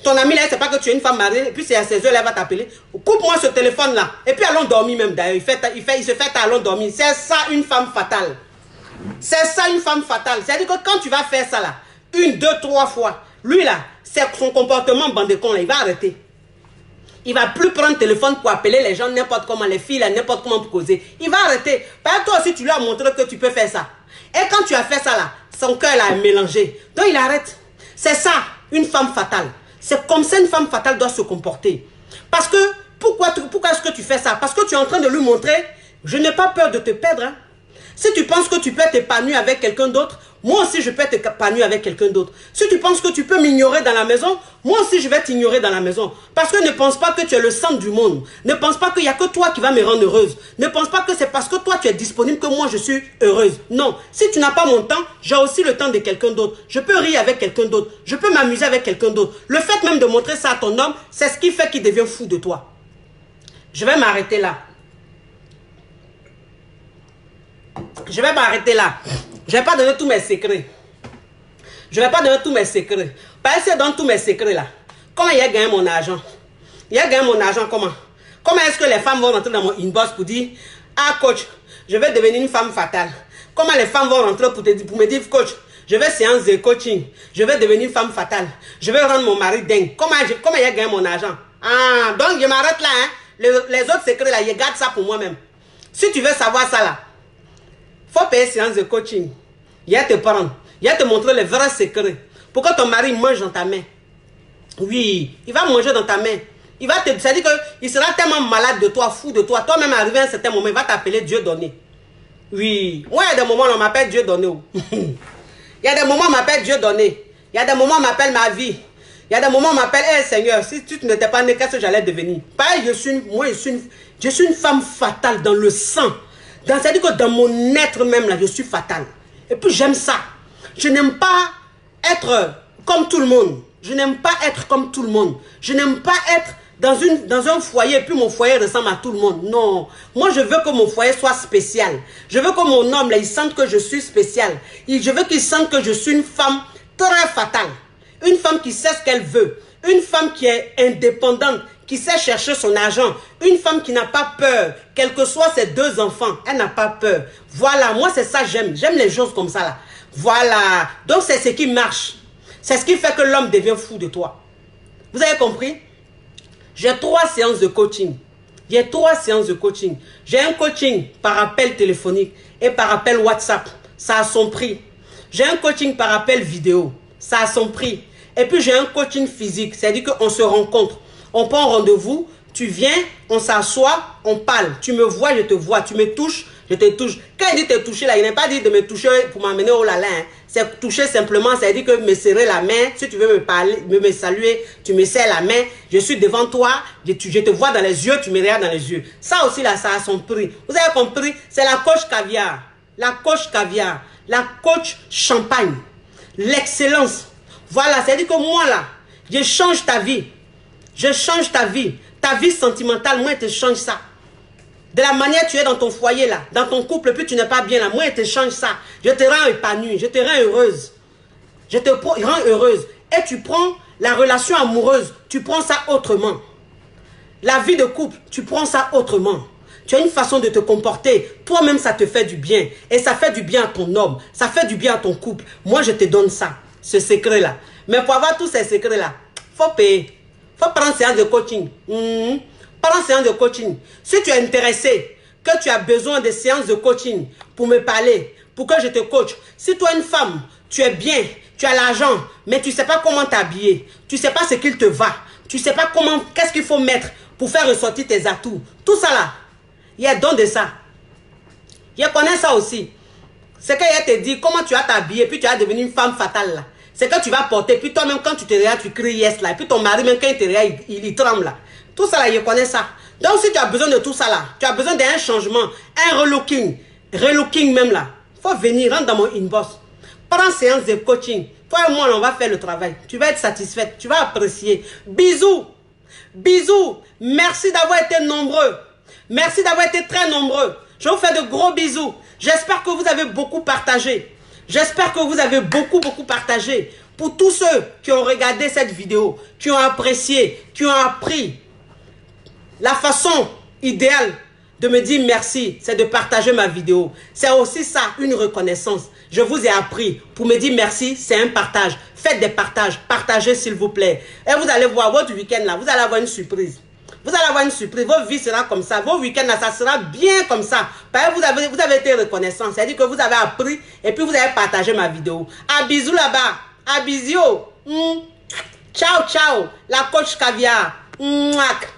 Ton amie là, elle ne sait pas que tu es une femme mariée. Et puis c'est à 16h, elle va t'appeler. Coupe-moi ce téléphone là. Et puis allons dormir même d'ailleurs. Il se fait allons dormir. C'est ça une femme fatale. C'est ça une femme fatale. C'est-à-dire que quand tu vas faire ça là, 1, 2, 3 fois, lui là, c'est son comportement bandécon là, il va arrêter. Il va plus prendre le téléphone pour appeler les gens n'importe comment, les filles là, n'importe comment pour causer. Il va arrêter. Parce que toi aussi, tu lui as montré que tu peux faire ça. Et quand tu as fait ça là, son cœur là est mélangé. Donc il arrête. C'est ça, une femme fatale. C'est comme ça une femme fatale doit se comporter. Parce que, pourquoi est-ce que tu fais ça? Parce que tu es en train de lui montrer, je n'ai pas peur de te perdre. Hein. Si tu penses que tu peux t'épanouir avec quelqu'un d'autre, moi aussi je peux t'épanouir avec quelqu'un d'autre. Si tu penses que tu peux m'ignorer dans la maison, moi aussi je vais t'ignorer dans la maison. Parce que ne pense pas que tu es le centre du monde. Ne pense pas qu'il n'y a que toi qui va me rendre heureuse. Ne pense pas que c'est parce que toi tu es disponible que moi je suis heureuse. Non, si tu n'as pas mon temps, j'ai aussi le temps de quelqu'un d'autre. Je peux rire avec quelqu'un d'autre. Je peux m'amuser avec quelqu'un d'autre. Le fait même de montrer ça à ton homme, c'est ce qui fait qu'il devient fou de toi. Je vais m'arrêter là. Je vais m'arrêter là. Je ne vais pas donner tous mes secrets. Je ne vais pas donner tous mes secrets. Parce que dans tous mes secrets là, comment il a gagné mon argent? Il a gagné mon argent comment? Comment est-ce que les femmes vont rentrer dans mon inbox pour dire, ah coach, je vais devenir une femme fatale? Comment les femmes vont rentrer pour me dire, coach, je vais séance de coaching, je vais devenir une femme fatale, je vais rendre mon mari dingue. Comment il a gagné mon argent? Ah, donc je m'arrête là. Hein? Les autres secrets là, je garde ça pour moi-même. Si tu veux savoir ça là, faut payer séance de coaching. Il va te prendre. Il va te montrer les vrais secrets. Pour que ton mari mange dans ta main. Oui, il va manger dans ta main. Il va te... C'est-à-dire qu'il sera tellement malade de toi, fou de toi. Toi-même, arrivé à un certain moment, il va t'appeler Dieu donné. Oui. Moi, il y a des moments où on m'appelle Dieu donné. Il y a des moments où on m'appelle Dieu donné. Il y a des moments où on m'appelle ma vie. Il y a des moments où on m'appelle, hey, Seigneur, si tu n'étais pas né, qu'est-ce que j'allais devenir? Pareil, je suis une femme fatale dans le sang. C'est-à-dire que dans mon être même, là, je suis fatale. Et puis j'aime ça. Je n'aime pas être comme tout le monde. Je n'aime pas être comme tout le monde. Je n'aime pas être dans un foyer et puis mon foyer ressemble à tout le monde. Non. Moi, je veux que mon foyer soit spécial. Je veux que mon homme, là, il sente que je suis spécial. Je veux qu'il sente que je suis une femme très fatale. Une femme qui sait ce qu'elle veut. Une femme qui est indépendante, qui sait chercher son argent. Une femme qui n'a pas peur, quels que soient ses 2 enfants, elle n'a pas peur. Voilà, moi c'est ça j'aime. J'aime les choses comme ça là. Voilà, donc c'est ce qui marche. C'est ce qui fait que l'homme devient fou de toi. Vous avez compris? J'ai 3 séances de coaching. J'ai 3 séances de coaching. J'ai un coaching par appel téléphonique et par appel WhatsApp. Ça a son prix. J'ai un coaching par appel vidéo. Ça a son prix. Et puis j'ai un coaching physique. C'est-à-dire qu'on se rencontre. On prend rendez-vous. Tu viens, on s'assoit, on parle. Tu me vois, je te vois. Tu me touches, je te touche. Quand il dit te toucher là, il n'est pas dit de me toucher pour m'amener au lala. Hein. C'est toucher simplement, c'est-à-dire que me serrer la main. Si tu veux me parler, me saluer, tu me serres la main. Je suis devant toi, je te vois dans les yeux, tu me regardes dans les yeux. Ça aussi là, ça a son prix. Vous avez compris? C'est la coach caviar. La coach caviar. La coach champagne. L'excellence. Voilà, c'est-à-dire que moi là, je change ta vie. Je change ta vie. Ta vie sentimentale, moi, je te change ça. De la manière tu es dans ton foyer là, dans ton couple, puis tu n'es pas bien là, moi, je te change ça. Je te rends épanouie, je te rends heureuse. Je te rends heureuse. Et tu prends la relation amoureuse, tu prends ça autrement. La vie de couple, tu prends ça autrement. Tu as une façon de te comporter. Toi-même, ça te fait du bien. Et ça fait du bien à ton homme. Ça fait du bien à ton couple. Moi, je te donne ça, ce secret-là. Mais pour avoir tous ces secrets-là, il faut payer. Il faut prendre une séance de coaching. Prends une séance de coaching. Si tu es intéressé, que tu as besoin de séances de coaching pour me parler, pour que je te coach. Si toi, une femme, tu es bien, tu as l'argent, mais tu ne sais pas comment t'habiller, tu ne sais pas ce qu'il te va, tu ne sais pas comment, qu'est-ce qu'il faut mettre pour faire ressortir tes atouts. Tout ça là, il y a don de ça. Je connais ça aussi. C'est qu'il te dit comment tu vas t'habiller, puis tu vas devenir une femme fatale là. C'est que tu vas porter, puis toi-même quand tu te regardes, tu cries yes là. Et puis ton mari, même quand il te regarde, il tremble là. Tout ça là, je connais ça. Donc si tu as besoin de tout ça là, tu as besoin d'un changement, un relooking même là. Il faut venir, rentre dans mon inbox. Prends séance de coaching. Toi et moi, on va faire le travail. Tu vas être satisfaite, tu vas apprécier. Bisous. Bisous. Merci d'avoir été nombreux. Merci d'avoir été très nombreux. Je vous fais de gros bisous. J'espère que vous avez beaucoup partagé. J'espère que vous avez beaucoup partagé. Pour tous ceux qui ont regardé cette vidéo, qui ont apprécié, qui ont appris, la façon idéale de me dire merci, c'est de partager ma vidéo. C'est aussi ça, une reconnaissance. Je vous ai appris. Pour me dire merci, c'est un partage. Faites des partages. Partagez s'il vous plaît. Et vous allez voir votre week-end là, vous allez avoir une surprise. Vous allez avoir une surprise, votre vie sera comme ça, vos week-ends là, ça sera bien comme ça. Parce que vous avez été reconnaissant, c'est-à-dire que vous avez appris et puis vous avez partagé ma vidéo. À bisous là-bas, à bisous. Ciao, ciao, la coach caviar. Mouak.